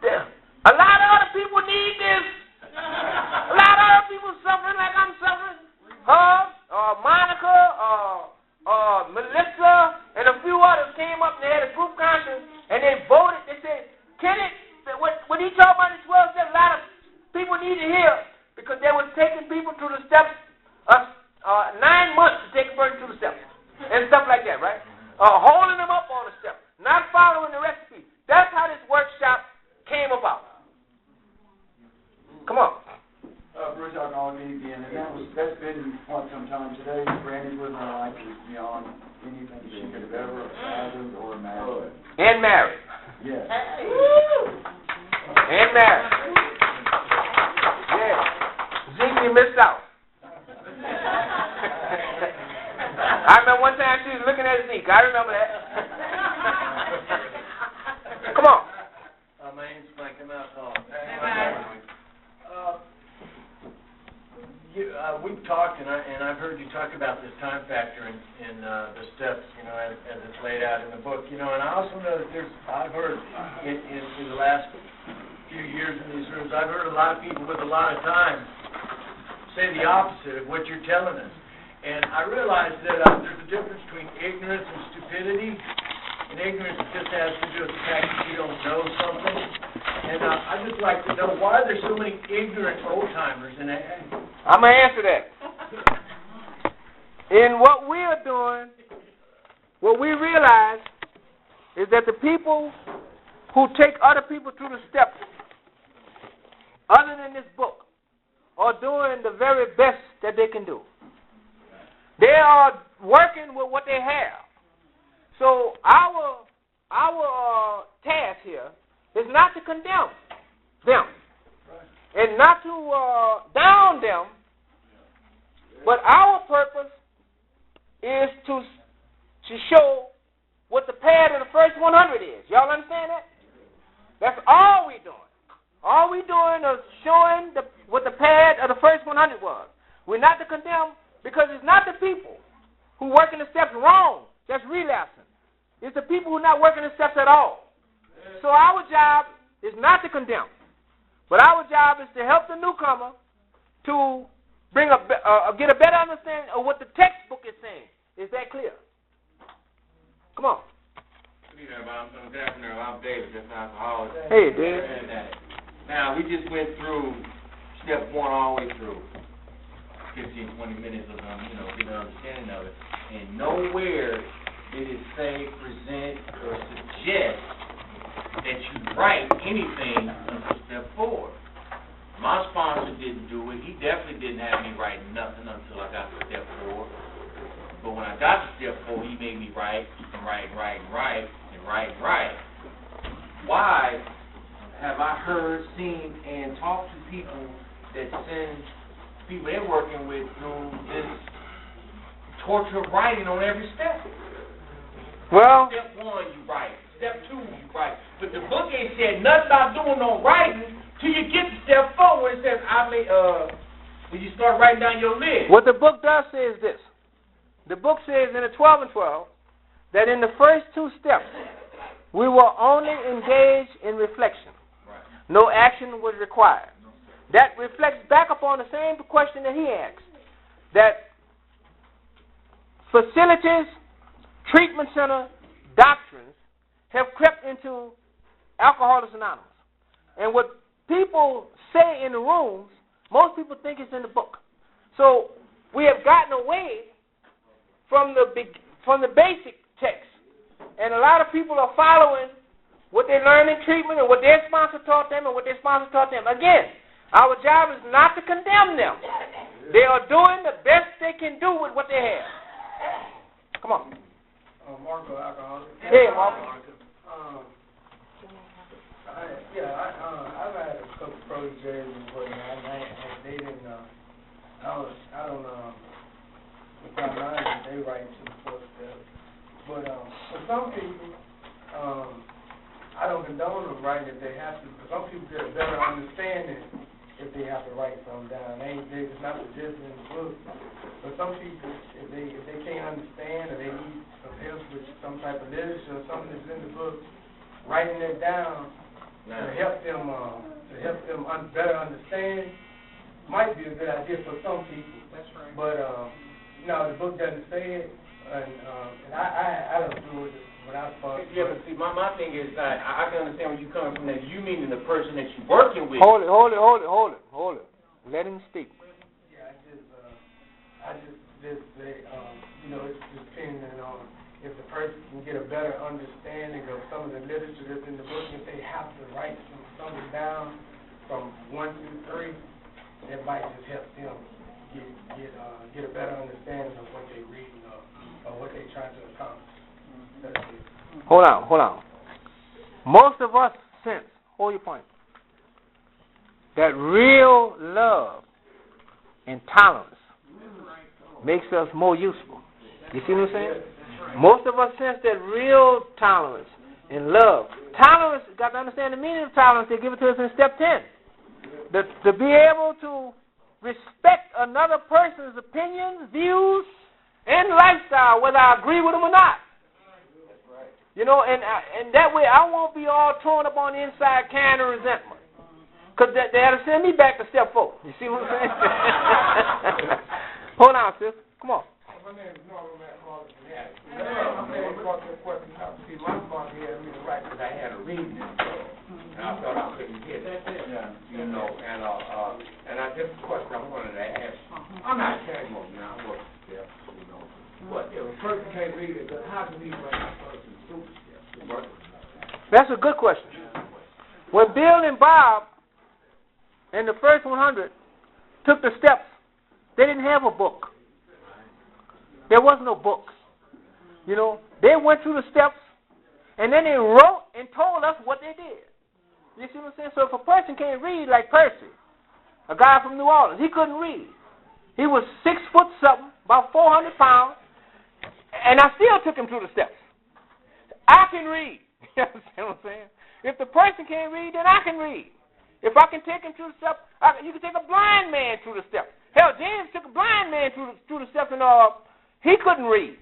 A lot of other people need this. A lot of other people suffering like I'm suffering. Her, Monica, Melissa, and a few others came up and they had a group conscience and they voted. They said, Kenneth, when he talked about the 12 steps, a lot of people need to hear because they were taking people through the steps 9 months to take a person through the steps and stuff like that, right? Holding them up on the steps, not following the recipe. That's how this workshop came about. Come on. Bruce, I'll call you again, and that's been quite some time today. Brandy's living her life is beyond anything she could have ever imagined or imagined. And married. Yes. And married. Yeah. Zeke, you missed out. I remember one time she was looking at Zeke. I remember that. Come on. My name's Mike. I'm out home. We've talked, and I've heard you talk about this time factor in the steps, as it's laid out in the book, and I also know that I've heard in the last few years in these rooms, I've heard a lot of people with a lot of time say the opposite of what you're telling us. And I realize that there's a difference between ignorance and stupidity, and ignorance just has to do with the fact that you don't know something. And I'd just like to know why there's so many ignorant old-timers in AA. I'm going to answer that. In what we are doing, what we realize is that the people who take other people through the steps, other than this book, are doing the very best that they can do. They are working with what they have. So our task here is not to condemn them and not to down them, but our purpose is to show what the path of the first 100 is. Y'all understand that? That's all we're doing. All we're doing is showing what the path of the first 100 was. We're not to condemn, because it's not the people who working the steps wrong that's relapsing. It's the people who are not working the steps at all. So our job is not to condemn, but our job is to help the newcomer to bring get a better understanding of what the textbook is saying. Is that clear? Come on. Good afternoon. I'm David, just an alcoholic. Hey, David. Now, we just went through step 1 all the way through. 15, 20 minutes of getting an understanding of it. And nowhere did it say, present, or suggest that you write anything until step 4. My sponsor didn't do it. he definitely didn't have me writing nothing until I got to step 4. But when I got to step 4, he made me write and write and write and write and write and write. Why have I heard, seen, and talked to people that send people they're working with through this torture of writing on every step? Well, Step 1, you write. Step 2, you write. But the book ain't said nothing about doing no writing till you get to step 4 where it says, when you start writing down your list. what the book does say is this. The book says in the 12 and 12 that in the first 2 steps, we will only engage in reflection. Right. No action was required. That reflects back upon the same question that he asked. That facilities, treatment center, doctrines have crept into Alcoholics Anonymous. And what people say in the rooms, most people think it's in the book. So we have gotten away from the basic text. And a lot of people are following what they learned in treatment and what their sponsor taught them and what their sponsor taught them. Again, our job is not to condemn them. They are doing the best they can do with what they have. Come on. Marco, alcoholic. Hey, Marco. I've had a couple proteges and whatnot, and they didn't, I don't with my mind, they write to the 4th step. But for some people, I don't condone them writing if they have to, because some people get a better understanding if they have to write something down. It's not suggested in the book. But some people, if they can't understand or they need some help with some type of literature or something that's in the book, writing it down to help them better understand might be a good idea for some people. That's right. But no, the book doesn't say it, and I don't do it when I start. Yeah, but see, my thing is that I can understand where you're coming from. That you meaning the person that you're working with. Hold it. Let him speak. Yeah, I just say, it's depending on if the person can get a better understanding of some of the literature that's in the book. If they have to write something down from 1 through 3, it might just help them get a better understanding of what they're reading or what they're trying to accomplish. That's it. Hold on. Most of us sense, hold your point, that real love and tolerance makes us more useful. You see what I'm saying? Most of us sense that real tolerance and love. Tolerance, you got to understand the meaning of tolerance. They give it to us in step 10. To be able to respect another person's opinions, views, and lifestyle, whether I agree with them or not. You know, and that way I won't be all torn up on the inside carrying a resentment. Because that'll send me back to step 4. You see what I'm saying? Hold on, sis. Come on. My name is Norman McCall. I'm saying about that question. See, my sponsor had me to write because I had a reading. And I thought I couldn't get it. You know, and I just a question I wanted to ask. I'm not telling you now what steps, you know. But if a person can't read it, how can he write a person's super steps? That's a good question. When Bill and Bob in the first 100 took the steps, they didn't have a book. There was no book. You know, they went through the steps, and then they wrote and told us what they did. You see what I'm saying? So if a person can't read, like Percy, a guy from New Orleans, he couldn't read. He was 6 foot something, about 400 pounds, and I still took him through the steps. I can read. You understand what I'm saying? If the person can't read, then I can read. If I can take him through the steps, you can take a blind man through the steps. Hell, James took a blind man through the steps, and he couldn't read.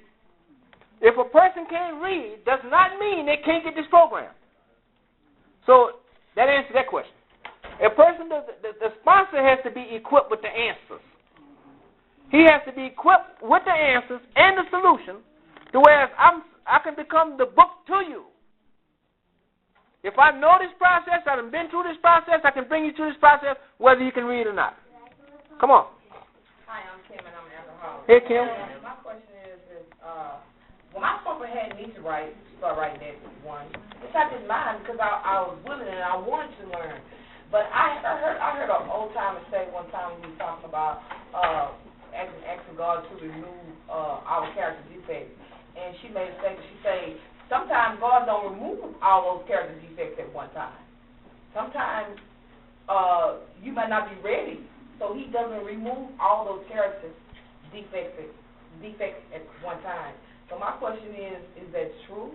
If a person can't read, does not mean they can't get this program. So that answers that question. A person, the sponsor has to be equipped with the answers. He has to be equipped with the answers and the solution, to where I can become the book to you. If I know this process, I've been through this process, I can bring you through this process, whether you can read or not. Come on. Hi, I'm Kim, and I'm an alcoholic. Hey, Kim. My question is when my sponsor had me to start writing that one, which I didn't mind because I was willing and I wanted to learn. But I heard an old timer say one time when we were talking about asking God to remove our character defects, and she made a statement. She said, sometimes God don't remove all those character defects at one time. Sometimes you might not be ready, so He doesn't remove all those character defects at one time. So my question is that true?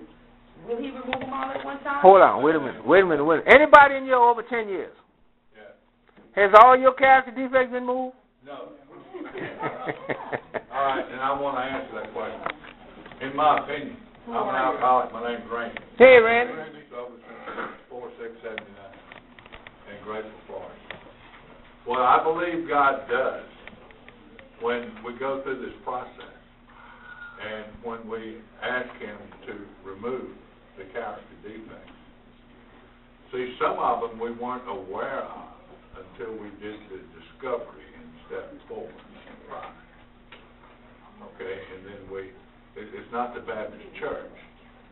Will He remove them all at one time? Hold on, wait a minute. Anybody in here over 10 years? Yeah. Has all your character defects been moved? No. All right, and I want to answer that question. In my opinion, I'm an alcoholic. My name's Randy. Hey, Randy. Randy Silver, 4679 in Graceville, Florida. What I believe God does when we go through this process and when we ask Him to remove the character defects, see, some of them we weren't aware of until we did the discovery in step 4. Right. Okay, and then it's not the Baptist church,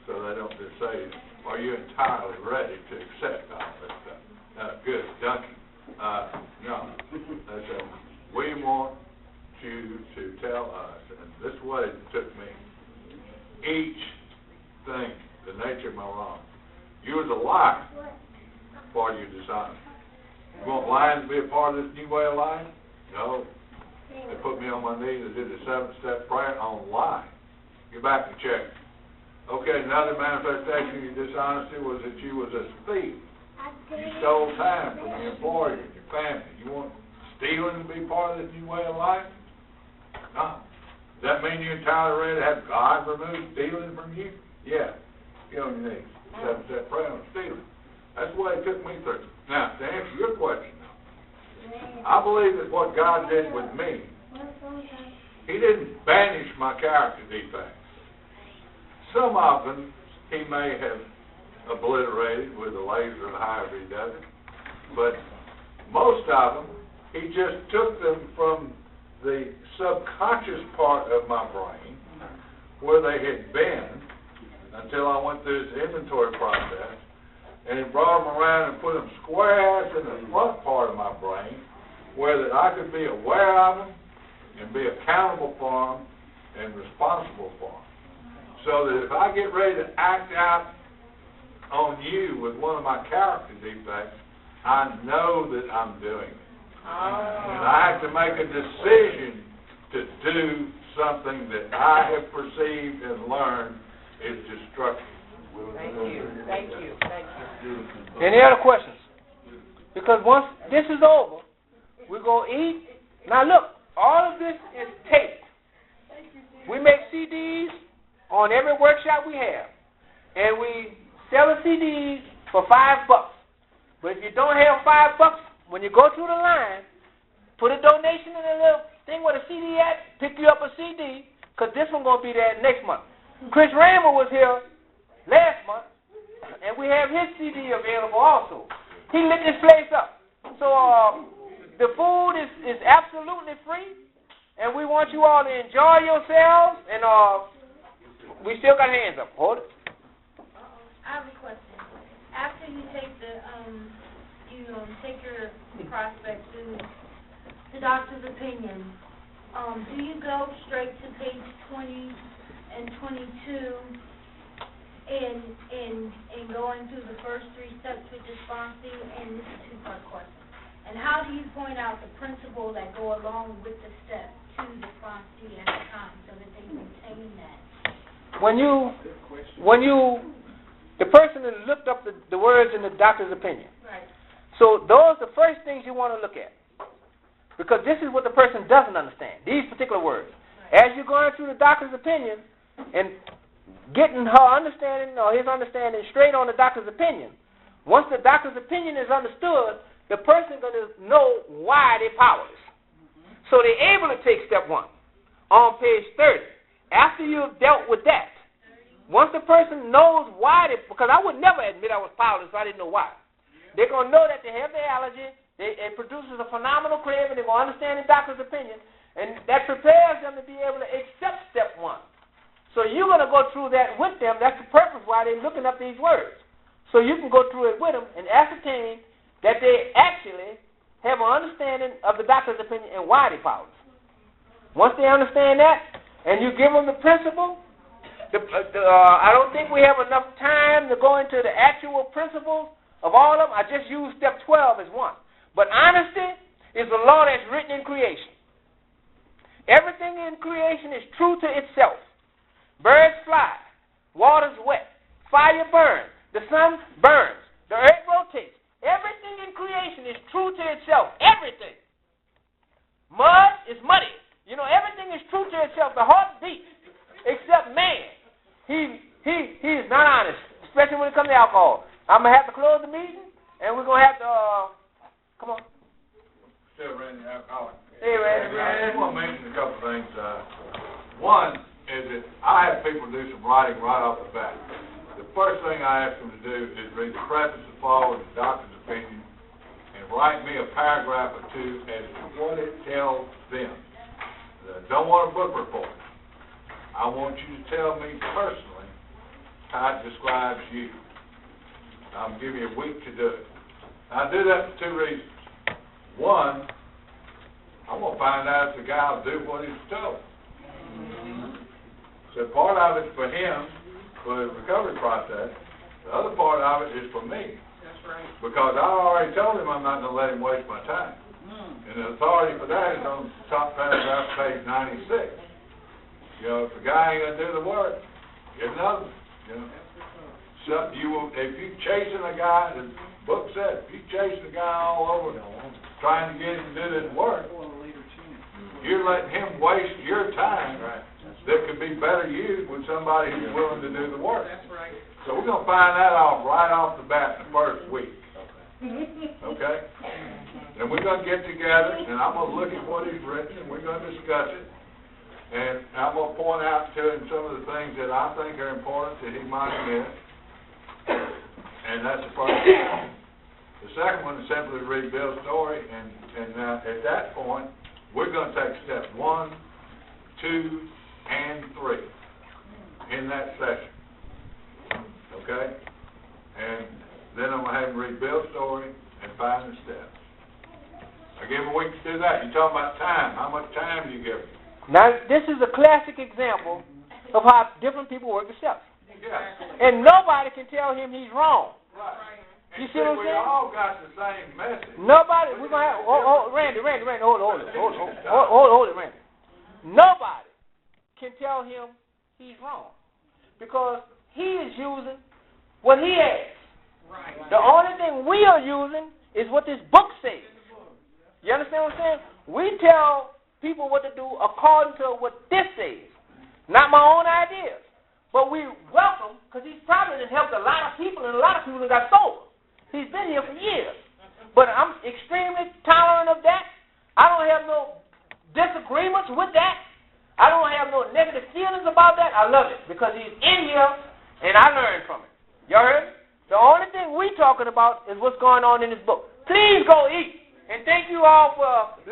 so they don't just say, are you entirely ready to accept all this stuff? Good, Duncan. No. They say, we want you to tell us, and this is what it took me, each thing, the nature of my wrong. You was a liar for your dishonesty. You want lying to be a part of this new way of life? No. They put me on my knees and did the 7-step prayer on lying. Get back and check. Okay, another manifestation of your dishonesty was that you was a thief. You stole time from your employer and your family. You want stealing to be part of this new way of life? No. Does that mean you're entirely ready to have God remove stealing from you? Yeah. Get on your knees. 7-step prayer on stealing. That's the way it took me through. Now, to answer your question, I believe that what God did with me, He didn't banish my character defects. Some of them He may have obliterated with a laser or however He does it, but most of them He just took them from the subconscious part of my brain where they had been until I went through this inventory process, and He brought them around and put them square in the front part of my brain where that I could be aware of them and be accountable for them and responsible for them. So that if I get ready to act out on you with one of my character defects, I know that I'm doing it. And I have to make a decision to do something that I have perceived and learned is destructive. Thank you. Any other questions? Because once this is over, we're going to eat. Now look, all of this is taped. We make CDs on every workshop we have. And we sell the CDs for $5. But if you don't have $5, when you go through the line, put a donation in a little thing where the CD at, pick you up a CD, because this one's going to be there next month. Chris Rammer was here last month, and we have his CD available also. He lit this place up. So the food is absolutely free, and we want you all to enjoy yourselves, and we still got hands up. Hold it. I have a question. After you take take your prospect to the doctor's opinion, do you go straight to page 20 and 22 and going through the first 3 steps with responsive? And this is a 2-part question. And how do you point out the principles that go along with the steps to the responsive at the time so that they maintain that? The person has looked up the words in the doctor's opinion. Right. So those are the first things you want to look at. Because this is what the person doesn't understand, these particular words. Right. As you're going through the doctor's opinion and getting her understanding or his understanding straight on the doctor's opinion, once the doctor's opinion is understood, the person is going to know why they're powerless. So they're able to take step 1 on page 30. After you've dealt with that, once the person knows why because I would never admit I was powerless if I didn't know why. They're going to know that they have the allergy, it produces a phenomenal craving, they're going to understand the doctor's opinion, and that prepares them to be able to accept step 1. So you're going to go through that with them. That's the purpose why they're looking up these words. So you can go through it with them and ascertain that they actually have an understanding of the doctor's opinion and why they powerless. Once they understand that, and you give them the principle, I don't think we have enough time to go into the actual principles of all of them. I just used step 12 as one. But honesty is a law that's written in creation. Everything in creation is true to itself. Birds fly, water's wet, fire burns, the sun burns, the earth rotates. Everything in creation is true to itself. Everything. Mud is muddy. You know, everything is true to itself. The heart beats, except man. He is not honest, especially when it comes to alcohol. I'm going to have to close the meeting, and we're going to have to, come on. Still, Randy, Hey, Randy. I just want to mention a couple things. One is that I have people do some writing right off the bat. The first thing I ask them to do is read the preface to follow the doctor's opinion and write me a paragraph or two as to what it tells them. I don't want a book report. I want you to tell me personally how it describes you. I'm giving you a week to do it. I do that for two reasons. One, I'm going to find out if the guy will do what he's told. So part of it's for him, for the recovery process. The other part of it is for me. That's right. Because I already told him I'm not going to let him waste my time. And the authority for that is on the top paragraph, page 96. You know, if the guy ain't going to do the work, get another. You know, so if you're chasing a guy, the book said, if you're chasing a guy all over trying to get him to do this work, you're letting him waste your time that could be better used with somebody who's willing to do the work. That's right. So we're going to find that out right off the bat in the first week. Okay? And we're going to get together, and I'm going to look at what he's written, and we're going to discuss it. And I'm going to point out to him some of the things that I think are important that he might miss. And that's the first one. The second one is simply to read Bill's story, and at that point, we're going to take steps 1, 2, and 3 in that session. Okay? And then I'm going to have him read Bill's story and find the steps. I give him a week to do that. You're talking about time. How much time do you give him? Now, this is a classic example of how different people work the steps. Yeah. And nobody can tell him he's wrong. Right. You see what I'm we saying? all got the same message. Nobody, we're going to have, Randy, hold it, Randy. Nobody can tell him he's wrong because he is using what he has. Right. The only thing we are using is what this book says. You understand what I'm saying? We tell people what to do according to what this says, not my own ideas. But we welcome, because he's probably helped a lot of people, and a lot of people got sober. He's been here for years. But I'm extremely tolerant of that. I don't have no disagreements with that. I don't have no negative feelings about that. I love it, because he's in here, and I learned from it. Y'all heard? The only thing we talking about is what's going on in this book. Please go eat. And thank you all for